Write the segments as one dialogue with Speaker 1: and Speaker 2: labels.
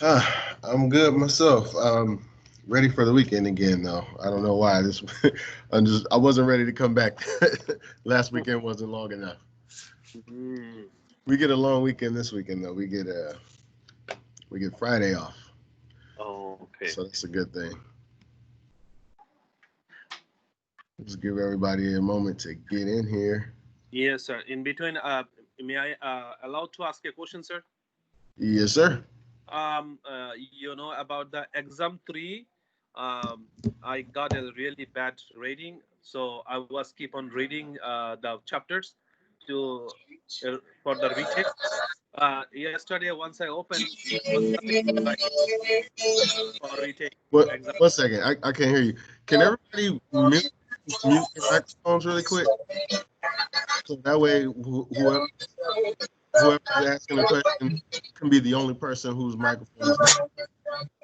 Speaker 1: I'm good myself. Ready for the weekend again, though. I don't know why. I wasn't ready to come back. Last weekend wasn't long enough.
Speaker 2: Mm.
Speaker 1: We get a long weekend this weekend, though. We get Friday off,
Speaker 2: Oh, okay.
Speaker 1: so that's a good thing. Let's give everybody a moment to get in here.
Speaker 2: Yes, sir. In between, may I allow to ask a question, sir?
Speaker 1: Yes, sir.
Speaker 2: About the exam three, I got a really bad rating, so I was keep on reading the chapters to for the retake. Yesterday, once I opened, there was nothing to write for retake
Speaker 1: What?
Speaker 2: exam.
Speaker 1: 1 second. I can't hear you. Can everybody mute their microphones really quick, so that way whoever's asking the question can be the only person whose microphone is not,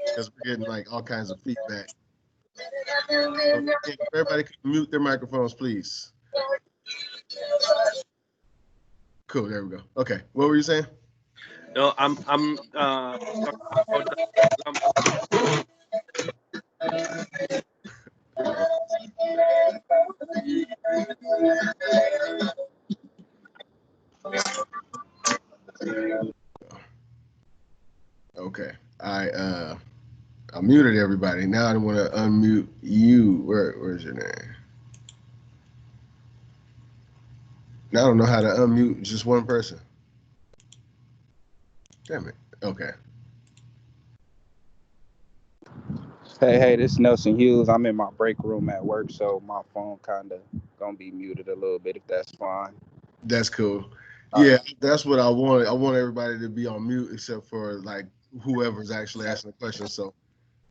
Speaker 1: because we're getting like all kinds of feedback. So if everybody could mute their microphones, please. Cool. There we go. Okay. What were you saying?
Speaker 2: No, I'm talking about the exam.
Speaker 1: Uh, okay. I muted everybody. Now I want to unmute you. Where's your name? Now I don't know how to unmute just one person. Damn it. Okay.
Speaker 3: Hey, this is Nelson Hughes. I'm in my break room at work, so my phone kind of gonna be muted a little bit if that's fine.
Speaker 1: That's cool.
Speaker 3: All
Speaker 1: Yeah,
Speaker 3: right.
Speaker 1: that's what I wanted. I want everybody to be on mute except for like whoever's actually asking the question. So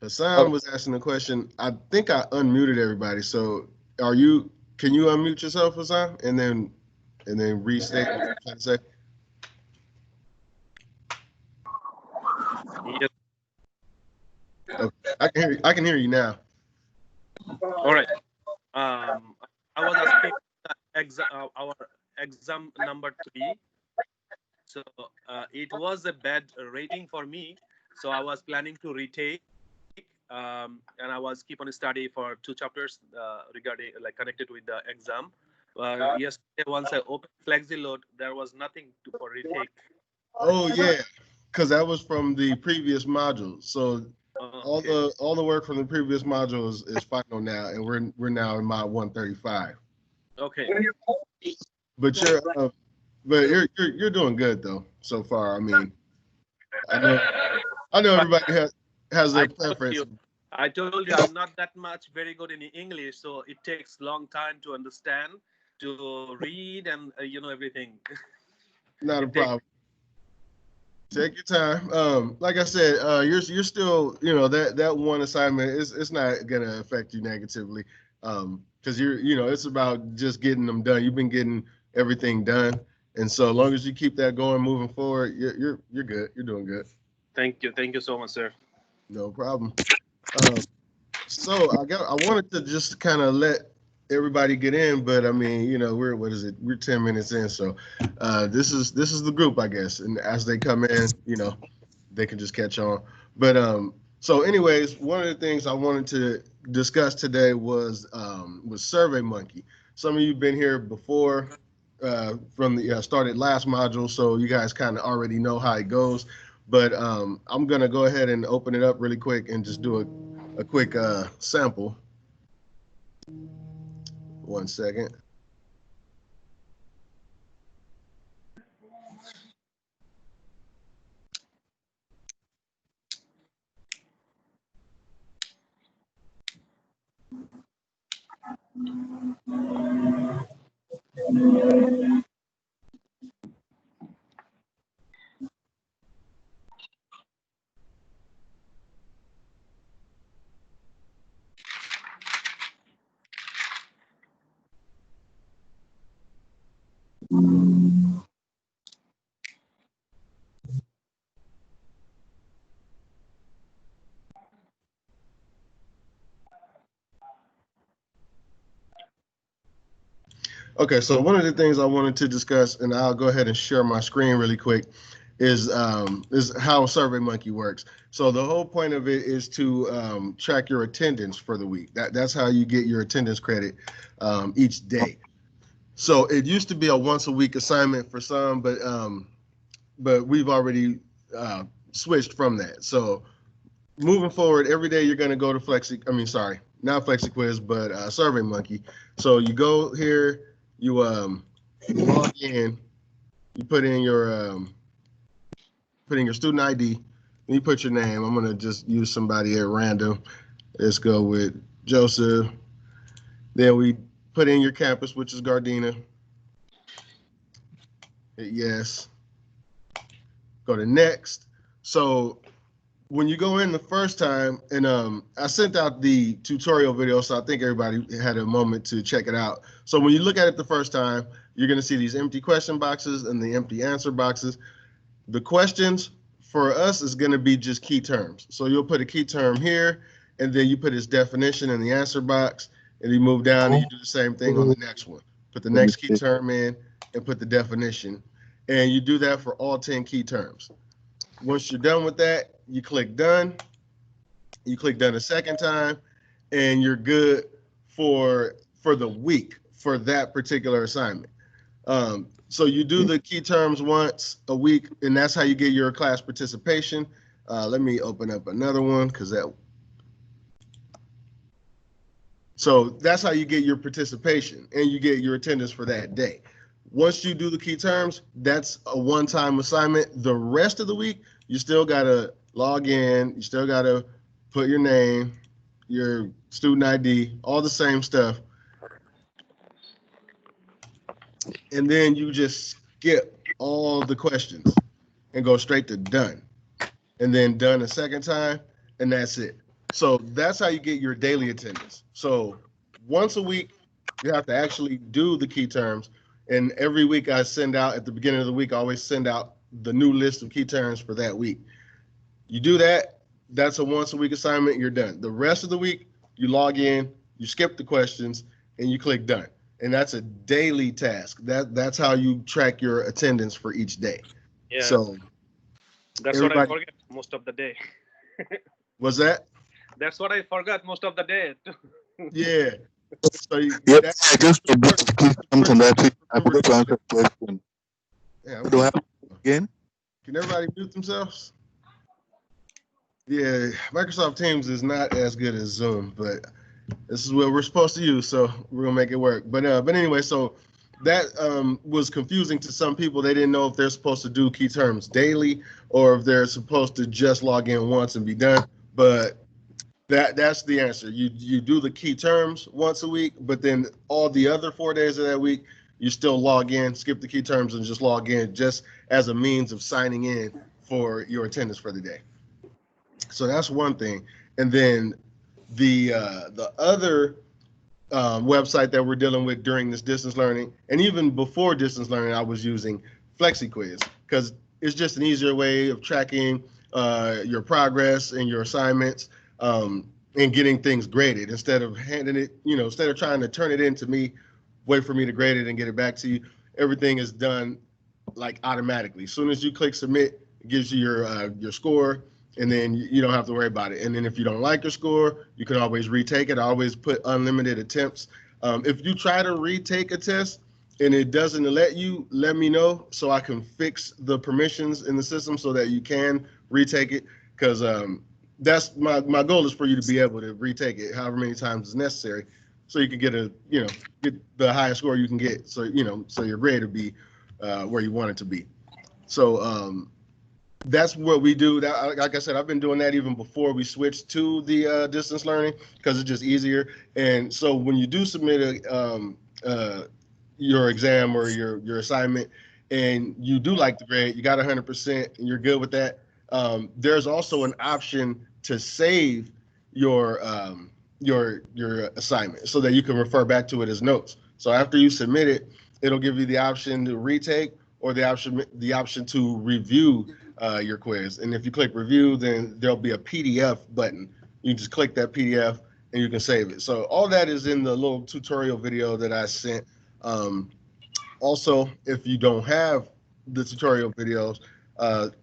Speaker 1: Hassan
Speaker 3: Okay.
Speaker 1: was asking the question. I think I unmuted everybody. So are you? Can you unmute yourself, Hassan, and then restate what you're trying to say?
Speaker 2: Yes.
Speaker 1: Okay. I can hear you. I can hear you now.
Speaker 2: All right. Um, I was asking our exam number three. So it was a bad rating for me. So I was planning to retake, and I was keep on study for two chapters regarding like connected with the exam. Yesterday, once I opened FlexiLoad, there was nothing for retake.
Speaker 1: Oh yeah, because that was from the previous module. So all
Speaker 2: Okay.
Speaker 1: the work from the previous module is final now, and we're now in mod 135.
Speaker 2: Okay.
Speaker 1: But you're doing good though so far. I mean, I know
Speaker 2: But
Speaker 1: everybody has
Speaker 2: I
Speaker 1: their
Speaker 2: told
Speaker 1: preference.
Speaker 2: you, I told you, I'm not that much very good in English, so it takes long time to understand, to read, and everything.
Speaker 1: Not a
Speaker 2: It takes.
Speaker 1: problem. Take your time. Like I said, you're still, that one assignment is it's not gonna affect you negatively. Because it's about just getting them done. You've been getting everything done, and so as long as you keep that going, moving forward, you're good. You're doing good.
Speaker 2: Thank you so much, sir.
Speaker 1: No problem. Um, so I wanted to just kind of let everybody get in, but I mean, we're what is it? We're 10 minutes in, so this is the group, I guess. And as they come in, they can just catch on. But so anyways, one of the things I wanted to discuss today was SurveyMonkey. Some of you've been here before from the started last module, so you guys kind of already know how it goes. But I'm gonna go ahead and open it up really quick and just do a quick sample. 1 second. Okay, so one of the things I wanted to discuss, and I'll go ahead and share my screen really quick, is how SurveyMonkey works. So the whole point of it is to track your attendance for the week. That's how you get your attendance credit each day. So it used to be a once a week assignment for some, but we've already switched from that. So moving forward, every day you're going to go to not FlexiQuiz, but SurveyMonkey. So you go here, you log in, you put in your student ID, and you put your name. I'm going to just use somebody at random. Let's go with Joseph. Then we put in your campus, which is Gardena. Hit yes. Go to next. So when you go in the first time, and I sent out the tutorial video, so I think everybody had a moment to check it out. So when you look at it the first time, you're going to see these empty question boxes and the empty answer boxes. The questions for us is going to be just key terms. So you'll put a key term here, and then you put its definition in the answer box, and you move down and you do the same thing on the next one. Put the next key term in and put the definition, and you do that for all 10 key terms. Once you're done with that, you click done. You click done a second time, and you're good for the week for that particular assignment. So you do the key terms once a week, and that's how you get your class participation. Let me open up another one so that's how you get your participation and you get your attendance for that day. Once you do the key terms, that's a one-time assignment. The rest of the week, you still gotta log in, you still gotta put your name, your student ID, all the same stuff. And then you just skip all the questions and go straight to done. And then done a second time, and that's it. So that's how you get your daily attendance. So once a week, you have to actually do the key terms. And every week I send out, at the beginning of the week, I always send out the new list of key terms for that week. You do that, that's a once a week assignment, you're done. The rest of the week, you log in, you skip the questions, and you click done. And that's a daily task. That's how you track your attendance for each day.
Speaker 2: Yeah.
Speaker 1: So
Speaker 2: that's what I forget most of the day.
Speaker 1: Was that?
Speaker 2: That's what I forgot most of the day.
Speaker 1: Yeah. So
Speaker 4: I just something that's it. I forgot to answer the question.
Speaker 1: Yeah,
Speaker 4: Do I have again?
Speaker 1: Can everybody mute themselves? Yeah, Microsoft Teams is not as good as Zoom, but this is what we're supposed to use, so we're gonna make it work. But anyway, so that was confusing to some people. They didn't know if they're supposed to do key terms daily or if they're supposed to just log in once and be done. But that's the answer. You do the key terms once a week, but then all the other 4 days of that week, you still log in, skip the key terms, and just log in just as a means of signing in for your attendance for the day. So that's one thing. And then the other website that we're dealing with during this distance learning, and even before distance learning, I was using FlexiQuiz because it's just an easier way of tracking your progress and your assignments and getting things graded instead of handing it, instead of trying to turn it in to me, wait for me to grade it and get it back to you. Everything is done like automatically. As soon as you click submit, it gives you your score, and then you don't have to worry about it. And then if you don't like your score, you can always retake it. I always put unlimited attempts. If you try to retake a test and it doesn't let you, let me know so I can fix the permissions in the system so that you can retake it. Because that's my goal is for you to be able to retake it however many times is necessary, so you can get get the highest score you can get. So so your grade will be where you want it to be. So that's what we do. That, like I said, I've been doing that even before we switched to the distance learning because it's just easier. And so when you do submit your exam or your assignment, and you do like the grade, you got 100%, and you're good with that. There's also an option to save your assignment so that you can refer back to it as notes. So after you submit it, it'll give you the option to retake or the option to review your quiz. And if you click review, then there'll be a PDF button. You just click that PDF and you can save it. So all that is in the little tutorial video that I sent. Also, if you don't have the tutorial videos,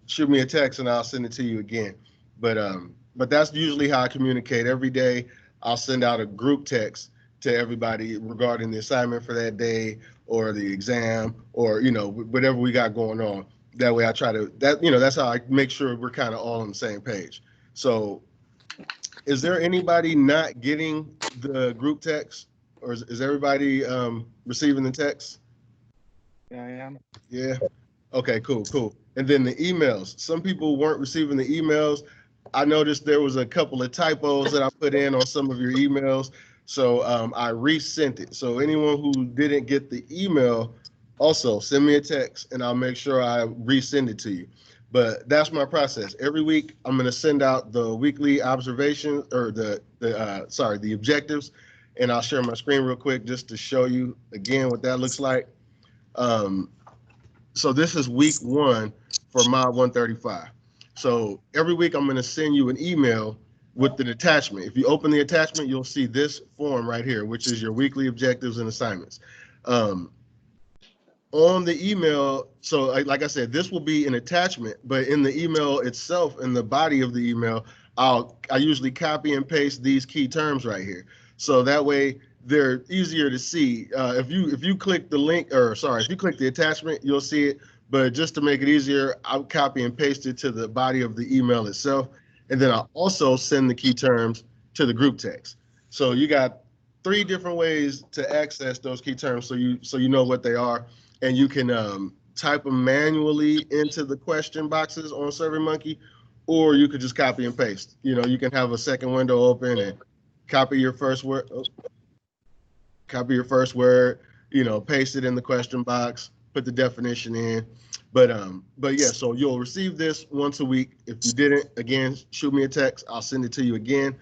Speaker 1: shoot me a text and I'll send it to you again. But that's usually how I communicate every day. I'll send out a group text to everybody regarding the assignment for that day or the exam or, whatever we got going on. That way I try to, that's how I make sure we're kind of all on the same page. So is there anybody not getting the group text, or is everybody receiving the text?
Speaker 3: Yeah, I am.
Speaker 1: Yeah. Okay, cool. And then the emails. Some people weren't receiving the emails. I noticed there was a couple of typos that I put in on some of your emails. So I resent it. So anyone who didn't get the email, also send me a text and I'll make sure I resend it to you. But that's my process. Every week I'm going to send out the weekly observations or the objectives, and I'll share my screen real quick just to show you again what that looks like. So this is week 1 for Mod 135. So every week I'm going to send you an email with the attachment. If you open the attachment, you'll see this form right here, which is your weekly objectives and assignments. On the email, so like I said, this will be an attachment, but in the email itself, in the body of the email, I usually copy and paste these key terms right here. So that way they're easier to see. If you click the link, if you click the attachment, you'll see it. But just to make it easier, I'll copy and paste it to the body of the email itself. And then I'll also send the key terms to the group text. So you got 3 different ways to access those key terms so you know what they are. And you can type them manually into the question boxes on SurveyMonkey, or you could just copy and paste. You can have a second window open and copy your first word, paste it in the question box, put the definition in. But yeah, so you'll receive this once a week. If you didn't, again, shoot me a text. I'll send it to you again.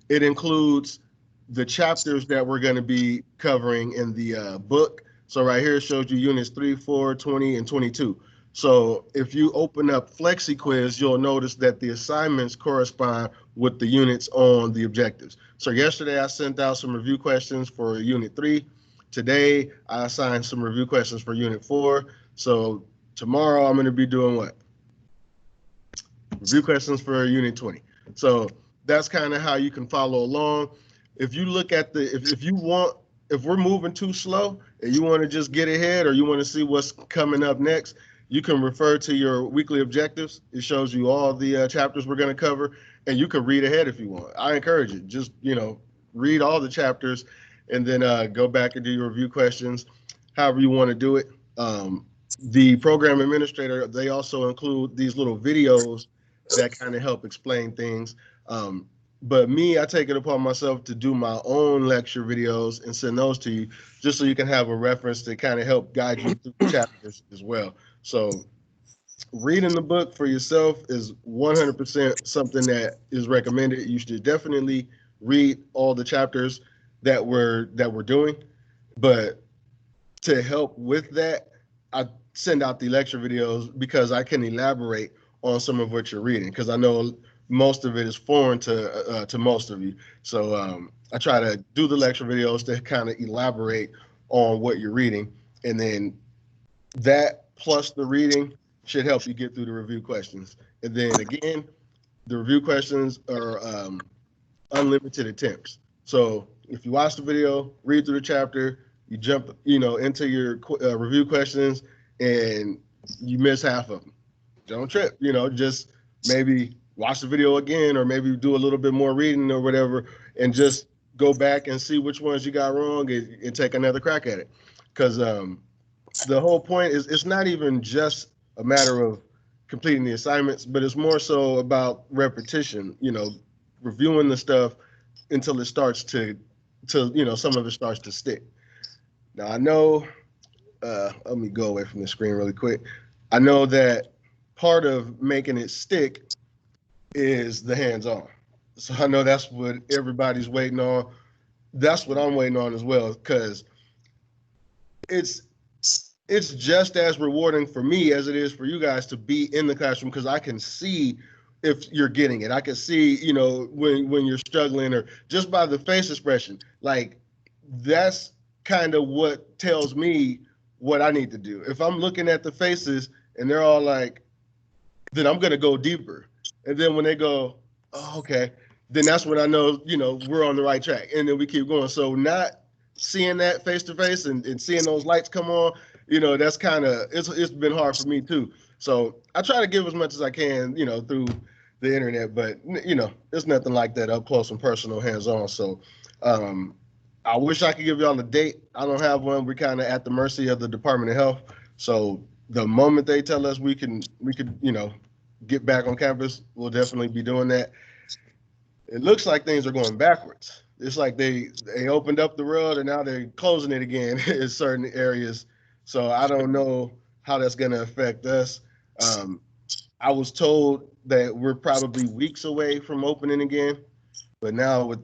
Speaker 1: It includes the chapters that we're going to be covering in the book. So right here it shows you units 3, 4, 20, and 22. So if you open up FlexiQuiz, you'll notice that the assignments correspond with the units on the objectives. So yesterday I sent out some review questions for Unit 3. Today I assigned some review questions for Unit 4. So tomorrow I'm going to be doing what? Review questions for Unit 20. So that's kind of how you can follow along. If you look at if we're moving too slow and you want to just get ahead or you want to see what's coming up next, you can refer to your weekly objectives. It shows you all the chapters we're going to cover, and you can read ahead if you want. I encourage it. Just, read all the chapters and then go back and do your review questions, however you want to do it. The program administrator, they also include these little videos that kind of help explain things. But me, I take it upon myself to do my own lecture videos and send those to you just so you can have a reference to kind of help guide you through the chapters as well. So reading the book for yourself is 100% something that is recommended. You should definitely read all the chapters that we're doing. But to help with that, I send out the lecture videos because I can elaborate on some of what you're reading, because I know most of it is foreign to most of you. So I try to do the lecture videos to kind of elaborate on what you're reading. And then that plus the reading should help you get through the review questions. And then again, the review questions are unlimited attempts. So if you watch the video, read through the chapter, you jump, into your review questions and you miss half of them, don't trip, just maybe watch the video again, or maybe do a little bit more reading or whatever, and just go back and see which ones you got wrong and take another crack at it. Because the whole point is it's not even just a matter of completing the assignments, but it's more so about repetition, reviewing the stuff until it starts to some of it starts to stick. Now I know, let me go away from the screen really quick. I know that part of making it stick is the hands-on. So I know that's what everybody's waiting on. That's what I'm waiting on as well, because it's just as rewarding for me as it is for you guys to be in the classroom, because I can see if you're getting it. I can see, when you're struggling, or just by the face expression. Like, that's kind of what tells me what I need to do. If I'm looking at the faces and they're all like, then I'm gonna go deeper. And then when they go, oh, okay, then that's when I know, we're on the right track. And then we keep going. So not seeing that face to face and seeing those lights come on, that's kind of, it's been hard for me too. So I try to give as much as I can, through the internet, but it's nothing like that up close and personal, hands on. So I wish I could give y'all a date. I don't have one. We're kind of at the mercy of the Department of Health. So the moment they tell us we could, get back on campus, we'll definitely be doing that. It looks like things are going backwards. It's like they opened up the road and now they're closing it again in certain areas. So I don't know how that's going to affect us. I was told that we're probably weeks away from opening again, but now with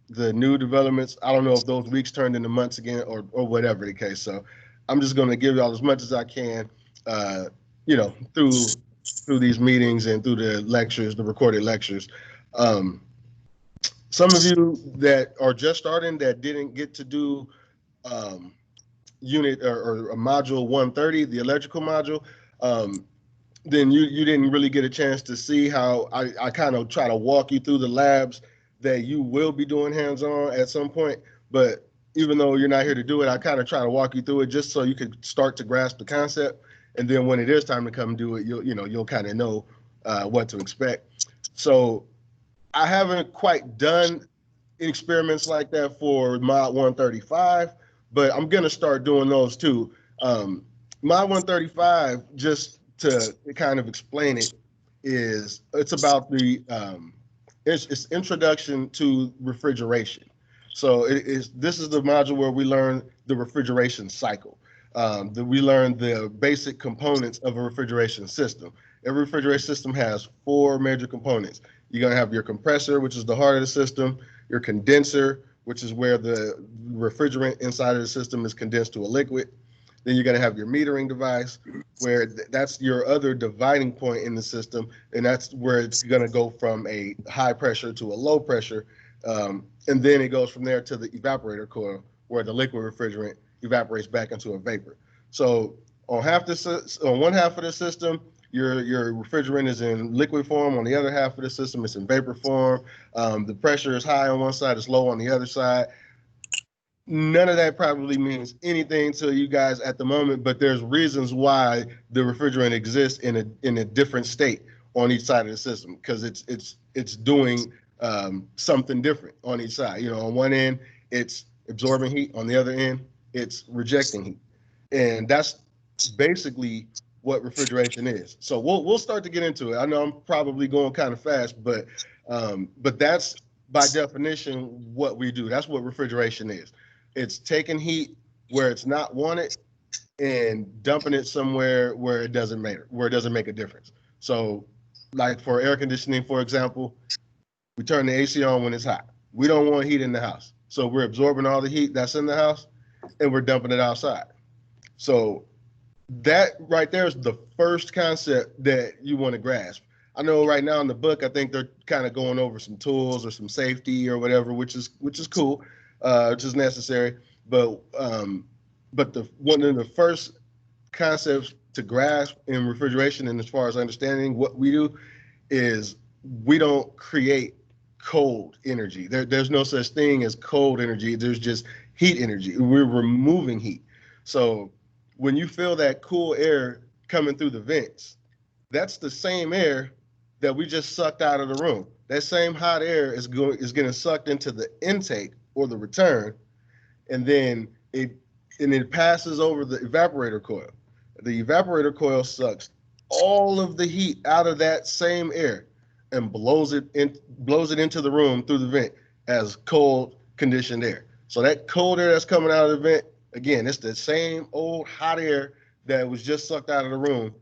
Speaker 1: the new developments, I don't know if those weeks turned into months again or whatever the case. So I'm just going to give y'all as much as I can, through these meetings and through the lectures, the recorded lectures. Some of you that are just starting that didn't get to do unit or module 130, the electrical module, then you didn't really get a chance to see how I kind of try to walk you through the labs that you will be doing hands-on at some point. But even though you're not here to do it, I kind of try to walk you through it just so you could start to grasp the concept. And then when it is time to come do it, you'll kind of know what to expect. So I haven't quite done experiments like that for Mod 135, but I'm gonna start doing those too. Mod 135, just to kind of explain it, it's about the it's introduction to refrigeration. So this is the module where we learn the refrigeration cycle. We learn the basic components of a refrigeration system. Every refrigeration system has 4 major components. You're going to have your compressor, which is the heart of the system, your condenser, which is where the refrigerant inside of the system is condensed to a liquid. Then you're going to have your metering device, where that's your other dividing point in the system, and that's where it's going to go from a high pressure to a low pressure. And then it goes from there to the evaporator coil, where the liquid refrigerant evaporates back into a vapor. So on one half of the system, your refrigerant is in liquid form. On the other half of the system, it's in vapor form. The pressure is high on one side, it's low on the other side. None of that probably means anything to you guys at the moment, but there's reasons why the refrigerant exists in a different state on each side of the system, because it's doing something different on each side. On one end, it's absorbing heat. On the other end, it's rejecting heat. And that's basically what refrigeration is. So we'll start to get into it. I know I'm probably going kind of fast, but that's by definition what we do. That's what refrigeration is. It's taking heat where it's not wanted and dumping it somewhere where it doesn't matter, where it doesn't make a difference. So like for air conditioning, for example, we turn the AC on when it's hot. We don't want heat in the house. So we're absorbing all the heat that's in the house and we're dumping it outside. So that right there is the first concept that you want to grasp. I know right now in the book, I think they're kind of going over some tools or some safety or whatever, which is cool, which is necessary. But one of the first concepts to grasp in refrigeration, and as far as understanding what we do, is we don't create cold energy. There's no such thing as cold energy. There's just heat energy. We're removing heat. So when you feel that cool air coming through the vents, that's the same air that we just sucked out of the room. That same hot air is getting sucked into the intake or the return, and then it passes over the evaporator coil. The evaporator coil sucks all of the heat out of that same air and blows it into the room through the vent as cold conditioned air. So that cold air that's coming out of the vent, again, it's the same old hot air that was just sucked out of the room.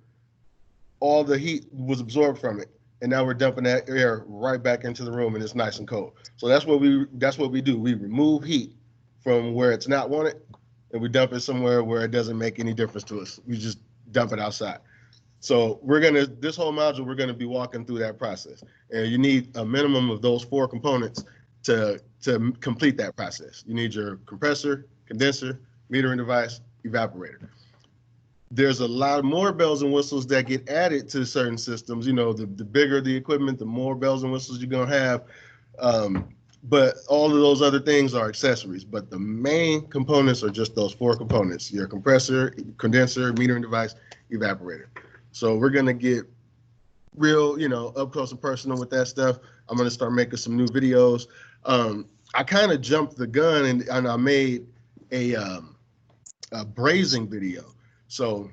Speaker 1: All the heat was absorbed from it, and now we're dumping that air right back into the room, and it's nice and cold. So that's what we do. We remove heat from where it's not wanted, and we dump it somewhere where it doesn't make any difference to us. We just dump it outside. So this whole module, we're gonna be walking through that process, and you need a minimum of those 4 components to complete that process. You need your compressor, condenser, metering device, evaporator. there's a lot more bells and whistles that get added to certain systems. You know, the bigger the equipment, the more bells and whistles you're gonna have. But all of those other things are accessories. But the main components are just those 4 components: your compressor, condenser, metering device, evaporator. So we're gonna get real, you know, up close and personal with that stuff. I'm gonna start making some new videos. I kind of jumped the gun and I made a brazing video. So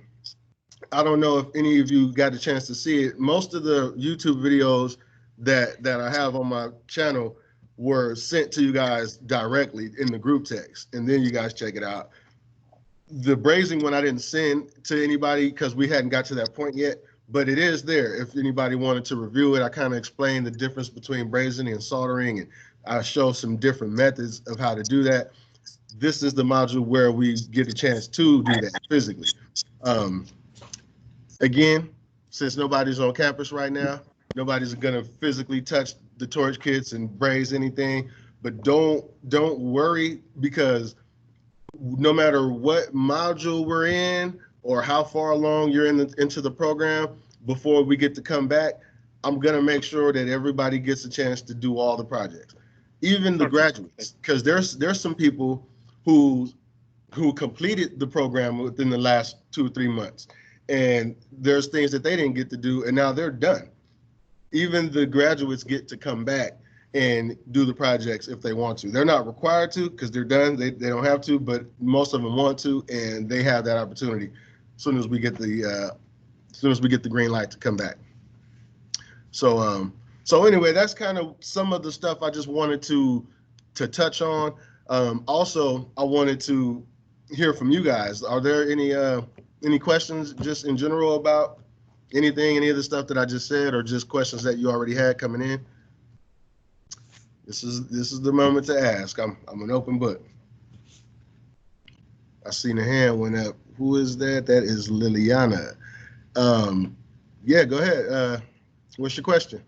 Speaker 1: I don't know if any of you got a chance to see it. Most of the YouTube videos that I have on my channel were sent to you guys directly in the group text, and then you guys check it out. The brazing one I didn't send to anybody because we hadn't got to that point yet, but it is there if anybody wanted to review it. I kind of explained the difference between brazing and soldering, and I show some different methods of how to do that. This is the module where we get a chance to do that physically. Again, since nobody's on campus right now, nobody's gonna physically touch the torch kits and braze anything, but don't worry, because no matter what module we're in or how far along you're into the program, before we get to come back, I'm gonna make sure that everybody gets a chance to do all the projects, even the graduates, because there's some people who completed the program within the last 2 or 3 months, and there's things that they didn't get to do, and now they're done. Even the graduates get to come back and do the projects if they want to. They're not required to because they're done. They don't have to, but most of them want to, and they have that opportunity as soon as we get the green light to come back. So anyway, that's kind of some of the stuff I just wanted to touch on. Also, I wanted to hear from you guys. Are there any questions just in general about anything, any of the stuff that I just said, or just questions that you already had coming in? This is the moment to ask. I'm an open book. I seen a hand went up. Who is that? That is Liliana. Yeah, go ahead. What's your question?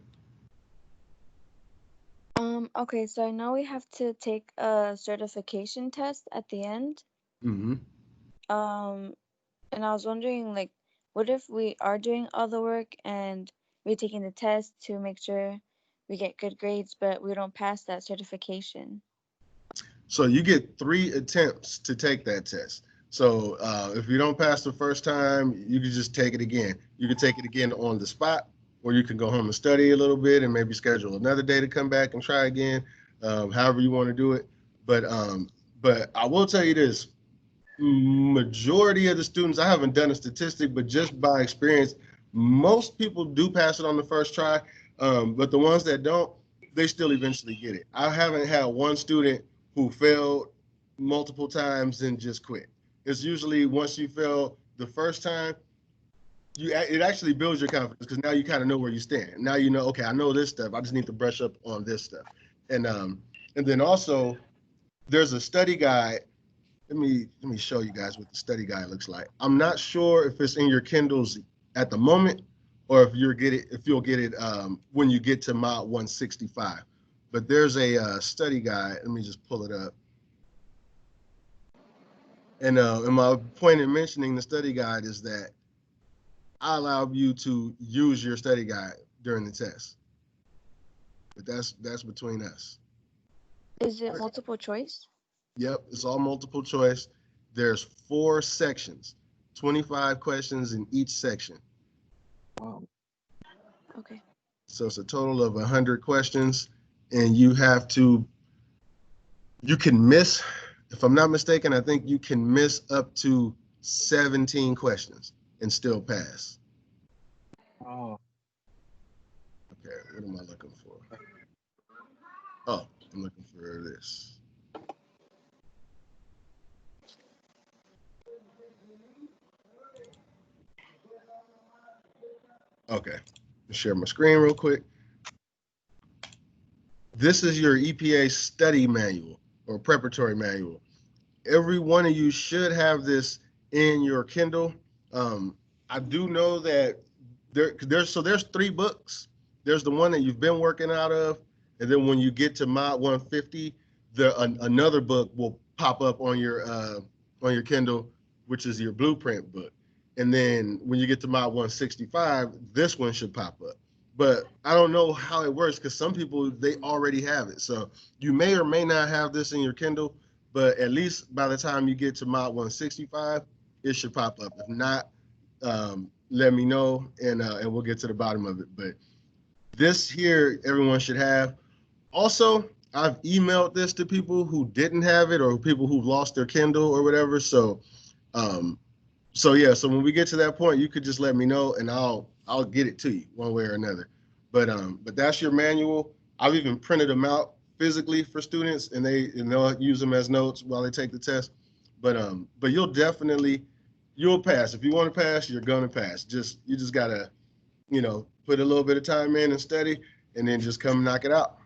Speaker 5: Okay, so I know we have to take a certification test at the end.
Speaker 1: Mm-hmm.
Speaker 5: And I was wondering, like, what if we are doing all the work and we're taking the test to make sure we get good grades, but we don't pass that certification?
Speaker 1: So you get 3 attempts to take that test. So if you don't pass the first time, you can just take it again. You can take it again on the spot, or you can go home and study a little bit and maybe schedule another day to come back and try again, however you want to do it. But I will tell you this, majority of the students, I haven't done a statistic, but just by experience, most people do pass it on the first try. But the ones that don't, they still eventually get it. I haven't had one student who failed multiple times and just quit. It's usually once you fail the first time, it actually builds your confidence, because now you kind of know where you stand. Now you know, okay, I know this stuff. I just need to brush up on this stuff. And then also there's a study guide. Let me show you guys what the study guide looks like. I'm not sure if it's in your Kindles at the moment, or if you'll get it when you get to Mod 165. But there's a study guide. Let me just pull it up. And my point in mentioning the study guide is that I allow you to use your study guide during the test. But that's between us.
Speaker 5: Is it multiple choice?
Speaker 1: Yep, it's all multiple choice. There's 4 sections, 25 questions in each section.
Speaker 5: Wow. Okay.
Speaker 1: So it's a total of 100 questions, and you can miss, if I'm not mistaken, I think you can miss up to 17 questions and still pass.
Speaker 2: Oh.
Speaker 1: Okay, what am I looking for? Oh, I'm looking for this. Okay, share my screen real quick. This is your EPA study manual or preparatory manual. Every one of you should have this in your Kindle. I do know that there's 3 books. There's the one that you've been working out of, and then when you get to Mod 150, another book will pop up on your Kindle, which is your blueprint book. And then when you get to Mod 165, this one should pop up. But I don't know how it works because some people, they already have it. So you may or may not have this in your Kindle, but at least by the time you get to Mod 165, it should pop up. If not, let me know and we'll get to the bottom of it. But this here, everyone should have. Also, I've emailed this to people who didn't have it or people who've lost their Kindle or whatever. So yeah, so when we get to that point, you could just let me know and I'll get it to you one way or another. But that's your manual. I've even printed them out physically for students and they'll use them as notes while they take the test. But you'll pass. If you want to pass, you're gonna pass. You just gotta, put a little bit of time in and study and then just come knock it out.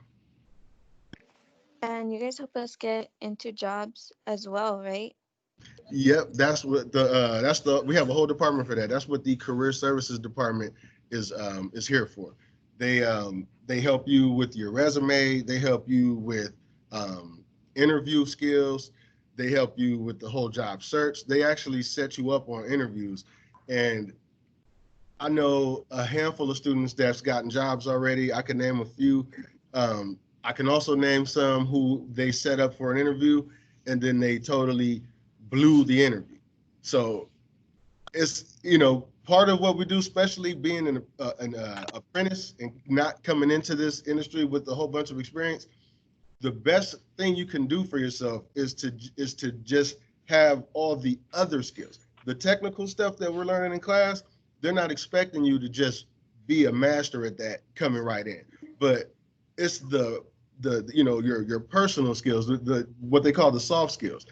Speaker 5: And you guys help us get into jobs as well, right?
Speaker 1: Yep, that's what we have a whole department for that. That's what the career services department is here for. They help you with your resume, they help you with interview skills, they help you with the whole job search. They actually set you up on interviews. And I know a handful of students that's gotten jobs already. I can name a few. I can also name some who they set up for an interview and then they totally blew the interview. So it's, part of what we do, especially being an apprentice and not coming into this industry with a whole bunch of experience, the best thing you can do for yourself is to just have all the other skills. The technical stuff that we're learning in class, they're not expecting you to just be a master at that coming right in. But it's your personal skills, what they call the soft skills.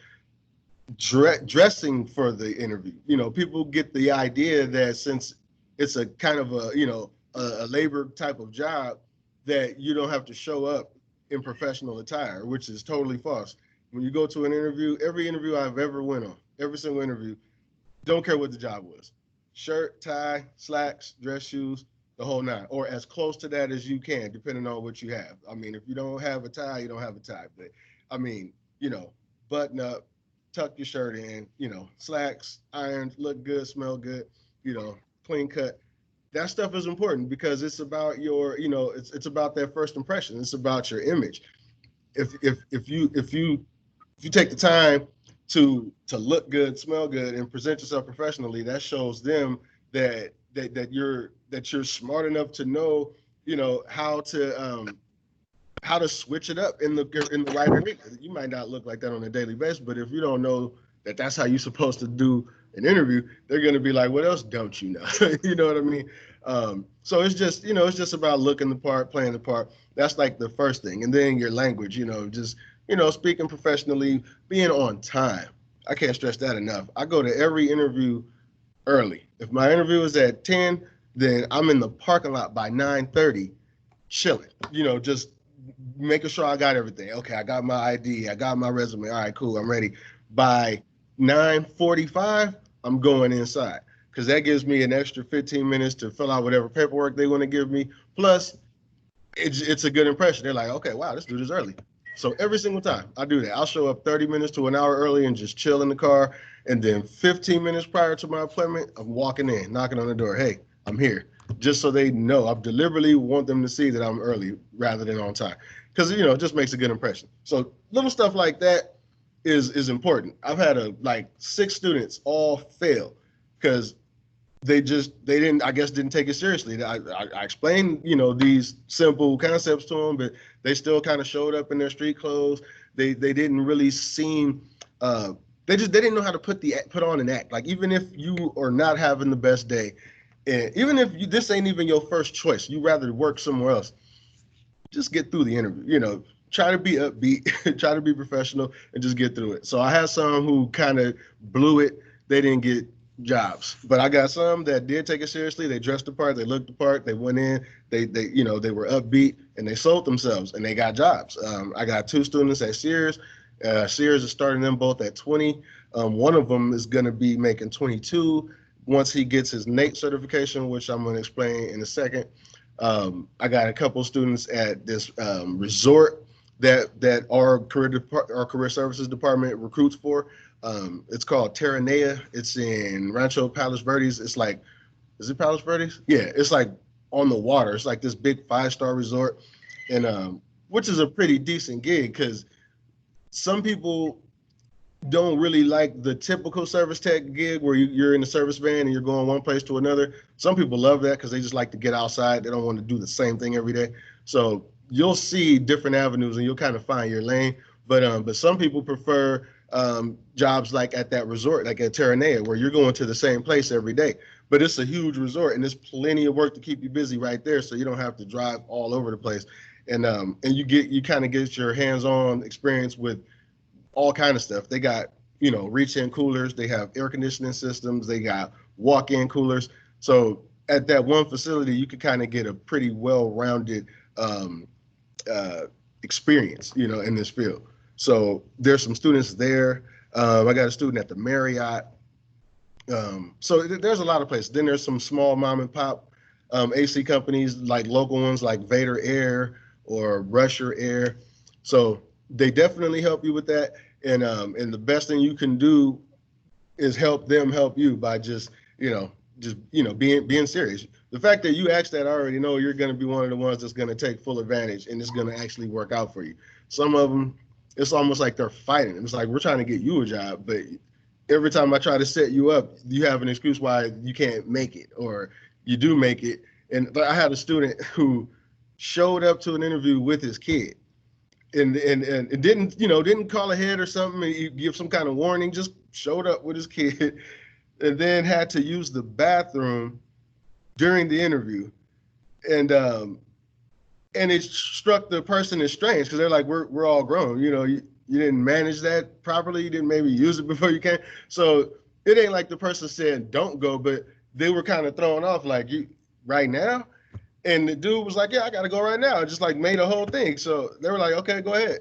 Speaker 1: Dressing for the interview. People get the idea that since it's a kind of a labor type of job, that you don't have to show up in professional attire, which is totally false. When you go to an interview, every interview I've ever went on, every single interview, don't care what the job was, shirt, tie, slacks, dress shoes, the whole nine, or as close to that as you can, depending on what you have. I mean, if you don't have a tie, you don't have a tie. But I mean, button up, tuck your shirt in, slacks, ironed, look good, smell good, clean cut. That stuff is important because it's about your, it's about that first impression. It's about your image. If you take the time to look good, smell good, and present yourself professionally, that shows them that you're smart enough to know, how to switch it up in the right arena. You might not look like that on a daily basis, but if you don't know that that's how you're supposed to do an interview, they're going to be like, what else don't you know? You know what I mean? So it's just, it's just about looking the part, playing the part. That's like the first thing. And then your language, just, speaking professionally, being on time. I can't stress that enough. I go to every interview early. If my interview is at 10, then I'm in the parking lot by 9:30, chilling, just making sure I got everything. Okay, I got my ID, I got my resume. All right, cool, I'm ready. By 9:45, I'm going inside because that gives me an extra 15 minutes to fill out whatever paperwork they want to give me. Plus, it's a good impression. They're like, okay, wow, this dude is early. So every single time I do that, I'll show up 30 minutes to an hour early and just chill in the car. And then 15 minutes prior to my appointment, I'm walking in, knocking on the door. Hey, I'm here. Just so they know, I deliberately want them to see that I'm early rather than on time. Because, it just makes a good impression. So little stuff like that is important. I've had 6 students all fail because they didn't take it seriously. I explained, these simple concepts to them, but they still kind of showed up in their street clothes. They didn't really seem, they didn't know how to put on an act. Like, even if you are not having the best day, and even if this ain't even your first choice, you rather work somewhere else, just get through the interview, try to be upbeat, try to be professional, and just get through it. So I had some who kind of blew it. They didn't get jobs, but I got some that did take it seriously. They dressed the part, they looked the part, they went in, they were upbeat, and they sold themselves, and they got jobs. I got 2 students at Sears. Sears is starting them both at 20. One of them is going to be making 22 once he gets his NATE certification, which I'm going to explain in a second. I got a couple students at this resort that our career services department recruits for. It's called Terranea. It's in Rancho Palos Verdes. It's like, is it Palos Verdes? Yeah, it's like on the water. It's like this big 5-star resort, and which is a pretty decent gig because some people don't really like the typical service tech gig where you're in the service van and you're going one place to another. Some people love that because they just like to get outside. They don't want to do the same thing every day. So you'll see different avenues and you'll kind of find your lane. But some people prefer jobs like at that resort, like at Terranea, where you're going to the same place every day. But it's a huge resort and there's plenty of work to keep you busy right there, so you don't have to drive all over the place. And you kind of get your hands-on experience with all kind of stuff. They got, reach-in coolers. They have air conditioning systems. They got walk-in coolers. So at that one facility, you could kind of get a pretty well-rounded experience, in this field. So there's some students there. I got a student at the Marriott. So there's a lot of places. Then there's some small mom and pop AC companies, like local ones like Vader Air or Rusher Air. So they definitely help you with that. And the best thing you can do is help them help you by just being serious. The fact that you asked that, I already know you're going to be one of the ones that's going to take full advantage and it's going to actually work out for you. Some of them, it's almost like they're fighting. It's like, we're trying to get you a job, but every time I try to set you up, you have an excuse why you can't make it, or you do make it. And I had a student who showed up to an interview with his kid and didn't call ahead or something and give some kind of warning, just showed up with his kid and then had to use the bathroom during the interview. And it struck the person as strange because they're like, we're all grown, you didn't manage that properly. You didn't maybe use it before you came. So it ain't like the person said, don't go, but they were kind of thrown off like, you right now? And the dude was like, yeah, I got to go right now. Just like made a whole thing. So they were like, okay, go ahead.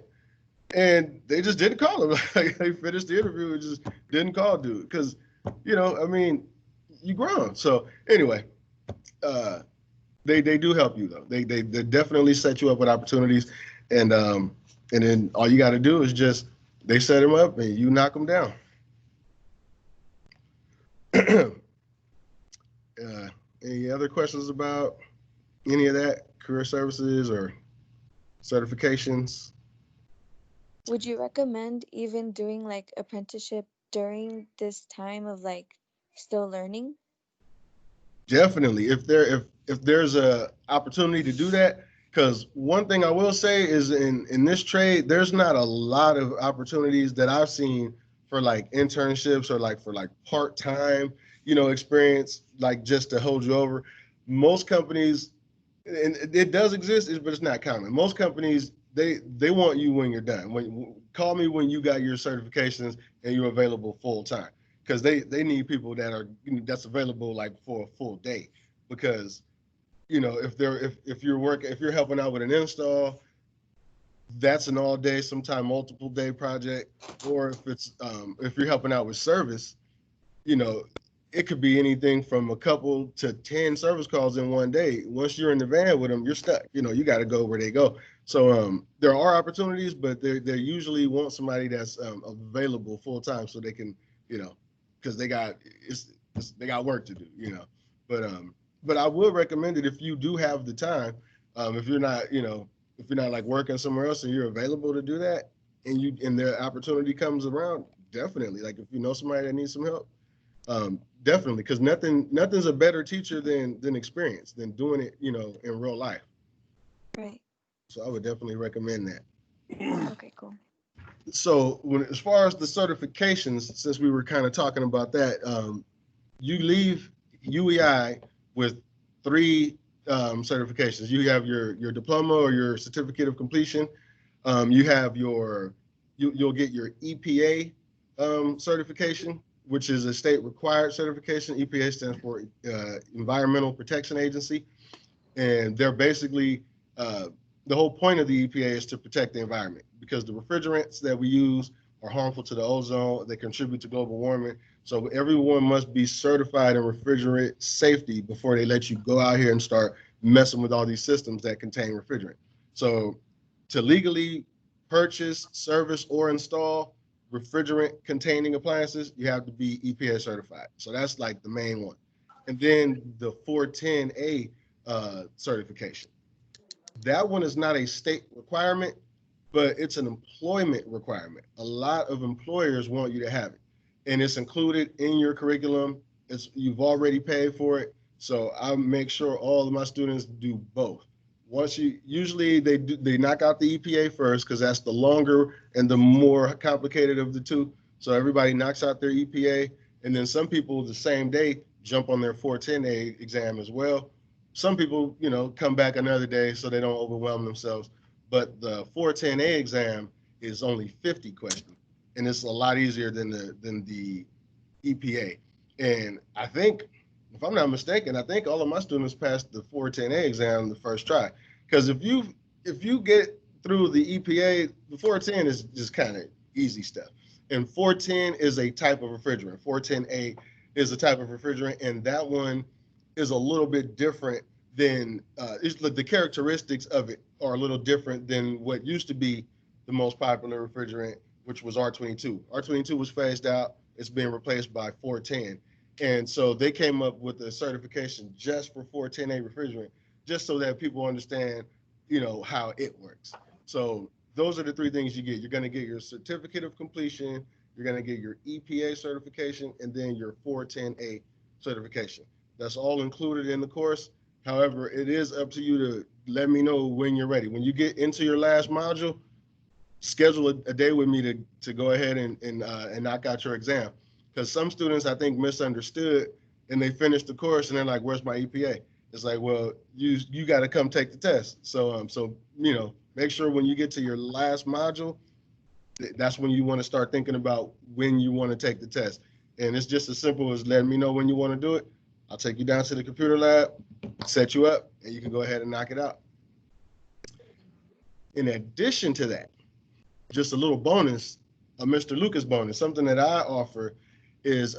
Speaker 1: And they just didn't call him. Like, they finished the interview and just didn't call dude. Because, you grown. So anyway, they do help you though. They definitely set you up with opportunities. And then all you got to do is just, they set them up and you knock them down. Any other questions about any of that, career services or certifications?
Speaker 5: Would you recommend even doing like apprenticeship during this time of like still learning?
Speaker 1: Definitely. If there's a opportunity to do that, because one thing I will say is in this trade, there's not a lot of opportunities that I've seen for like internships or like for like part-time, experience, like just to hold you over. Most companies, and it does exist, but it's not common. Most companies, they want you when you're done. Call me when you got your certifications and you're available full time, because they need people that's available like for a full day. Because if you're helping out with an install, that's an all day, sometimes multiple day project. Or if you're helping out with service, it could be anything from a couple to 10 service calls in one day. Once you're in the van with them, you're stuck. You got to go where they go. So there are opportunities, but they usually want somebody that's available full time, so they can, because they got work to do. But I would recommend it if you do have the time. If you're not like working somewhere else and you're available to do that, and the opportunity comes around, definitely. Like if you know somebody that needs some help. Definitely, because nothing's a better teacher than experience, than doing it, in real life.
Speaker 5: Right.
Speaker 1: So I would definitely recommend that.
Speaker 5: Okay, cool.
Speaker 1: So as far as the certifications, since we were kind of talking about that, you leave UEI with 3 certifications. You have your diploma or your certificate of completion. You have you'll get your EPA certification, which is a state required certification. EPA stands for Environmental Protection Agency. And they're basically, the whole point of the EPA is to protect the environment, because the refrigerants that we use are harmful to the ozone. They contribute to global warming. So everyone must be certified in refrigerant safety before they let you go out here and start messing with all these systems that contain refrigerant. So to legally purchase, service, or install refrigerant containing appliances, you have to be EPA certified. So that's like the main one. And then the 410A certification. That one is not a state requirement, but it's an employment requirement. A lot of employers want you to have it, and it's included in your curriculum. You've already paid for it. So I make sure all of my students do both. Usually they knock out the EPA first because that's the longer and the more complicated of the two. So everybody knocks out their EPA, and then some people the same day jump on their 410A exam as well. Some people, come back another day so they don't overwhelm themselves. But the 410A exam is only 50 questions, and it's a lot easier than the EPA. And I think, if I'm not mistaken, I think all of my students passed the 410A exam the first try. Because if you get through the EPA, the 410 is just kind of easy stuff. And 410 is a type of refrigerant. 410A is a type of refrigerant, and that one is a little bit different than the characteristics of it are a little different than what used to be the most popular refrigerant, which was R22. R22 was phased out. It's being replaced by 410. And so they came up with a certification just for 410A refrigerant, just so that people understand, how it works. So those are the three things you get. You're going to get your certificate of completion, you're going to get your EPA certification, and then your 410A certification. That's all included in the course. However, it is up to you to let me know when you're ready. When you get into your last module, schedule a day with me to go ahead and knock out your exam. Because some students, I think, misunderstood, and they finished the course and they're like, "Where's my EPA?" It's like, well, you got to come take the test. So make sure when you get to your last module, that's when you want to start thinking about when you want to take the test. And it's just as simple as letting me know when you want to do it. I'll take you down to the computer lab, set you up, and you can go ahead and knock it out. In addition to that, just a little bonus, a Mr. Lucas bonus, something that I offer is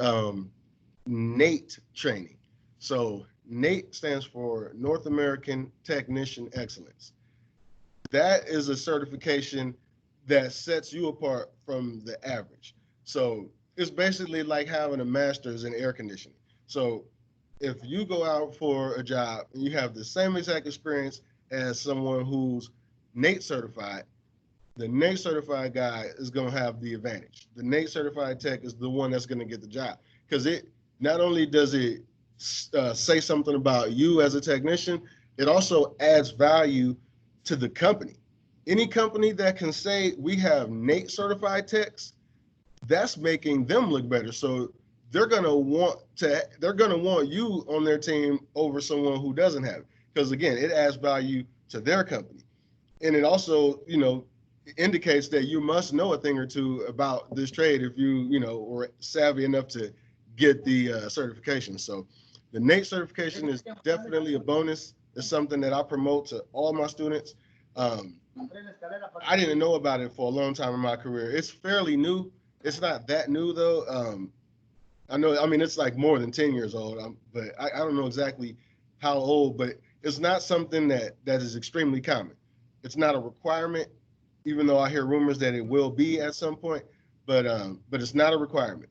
Speaker 1: NATE training. So NATE stands for North American Technician Excellence. That is a certification that sets you apart from the average. So it's basically like having a master's in air conditioning. So if you go out for a job and you have the same exact experience as someone who's NATE certified, the NATE certified guy is going to have the advantage. The NATE certified tech is the one that's going to get the job, because it not only does it say something about you as a technician, it also adds value to the company. Any company that can say we have NATE certified techs, that's making them look better. So they're gonna want you on their team over someone who doesn't have it, because again, it adds value to their company, and it also indicates that you must know a thing or two about this trade if you were savvy enough to get the certification. So the NATE certification is definitely a bonus. It's something that I promote to all my students. I didn't know about it for a long time in my career. It's fairly new. It's not that new though. It's like more than 10 years old, but I don't know exactly how old, but it's not something that is extremely common. It's not a requirement, even though I hear rumors that it will be at some point, but it's not a requirement.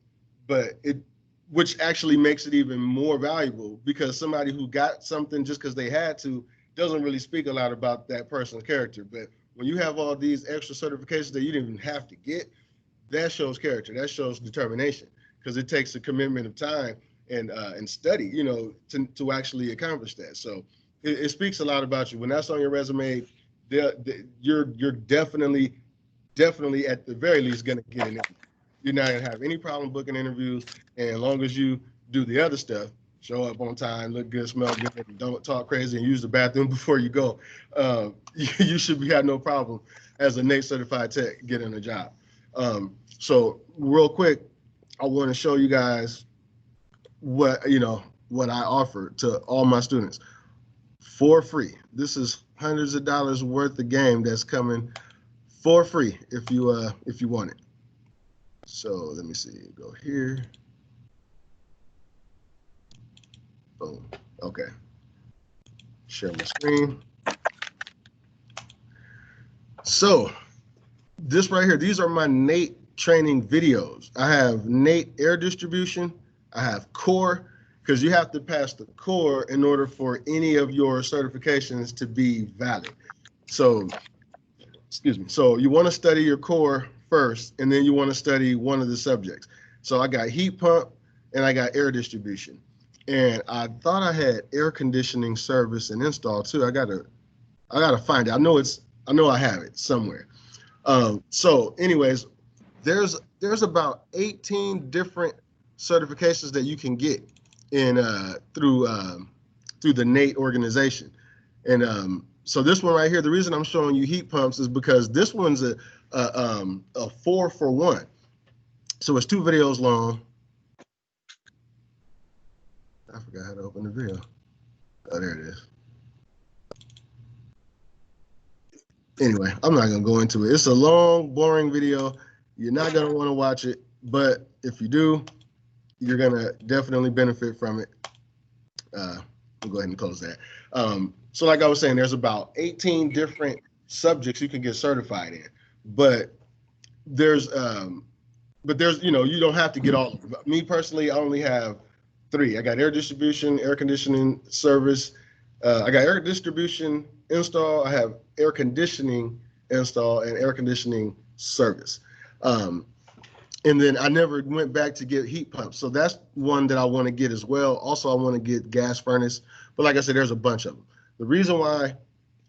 Speaker 1: Which actually makes it even more valuable, because somebody who got something just because they had to doesn't really speak a lot about that person's character. But when you have all these extra certifications that you didn't even have to get, that shows character. That shows determination, because it takes a commitment of time and study, to actually accomplish that. So it speaks a lot about you. When that's on your resume, you're definitely at the very least going to get an interview. You're not going to have any problem booking interviews. And as long as you do the other stuff, show up on time, look good, smell good, and don't talk crazy, and use the bathroom before you go, you should have no problem as a NATE certified tech getting a job. So real quick, I want to show you guys what I offer to all my students for free. This is hundreds of dollars worth of game that's coming for free if you want it. So let me see, go here. Boom. Okay. Share my screen. So this right here, these are my NATE training videos. I have NATE air distribution. I have core, because you have to pass the core in order for any of your certifications to be valid. So, excuse me. So you want to study your core first, and then you want to study one of the subjects. So I got heat pump and I got air distribution. And I thought I had air conditioning service and install too. I gotta find it. I know I have it somewhere. So anyways, there's about 18 different certifications that you can get in through the NATE organization. And so this one right here, the reason I'm showing you heat pumps is because this one's a 4-for-1. So it's 2 videos long. I forgot how to open the video. Oh, there it is. Anyway, I'm not gonna go into it. It's a long, boring video. You're not gonna want to watch it, but if you do, you're gonna definitely benefit from it. We'll go ahead and close that. So like I was saying, there's about 18 different subjects you can get certified in, but there's you know, you don't have to get all of them. Me personally, I only have 3. I got air distribution, air conditioning service. I got air distribution install. I have air conditioning install and air conditioning service. And then I never went back to get heat pumps. So that's one that I want to get as well. Also, I want to get gas furnace. But like I said, there's a bunch of them. The reason why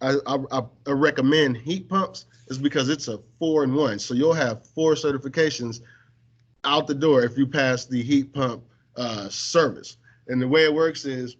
Speaker 1: I recommend heat pumps is because it's a 4-in-1. So you'll have 4 certifications out the door if you pass the heat pump service. And the way it works is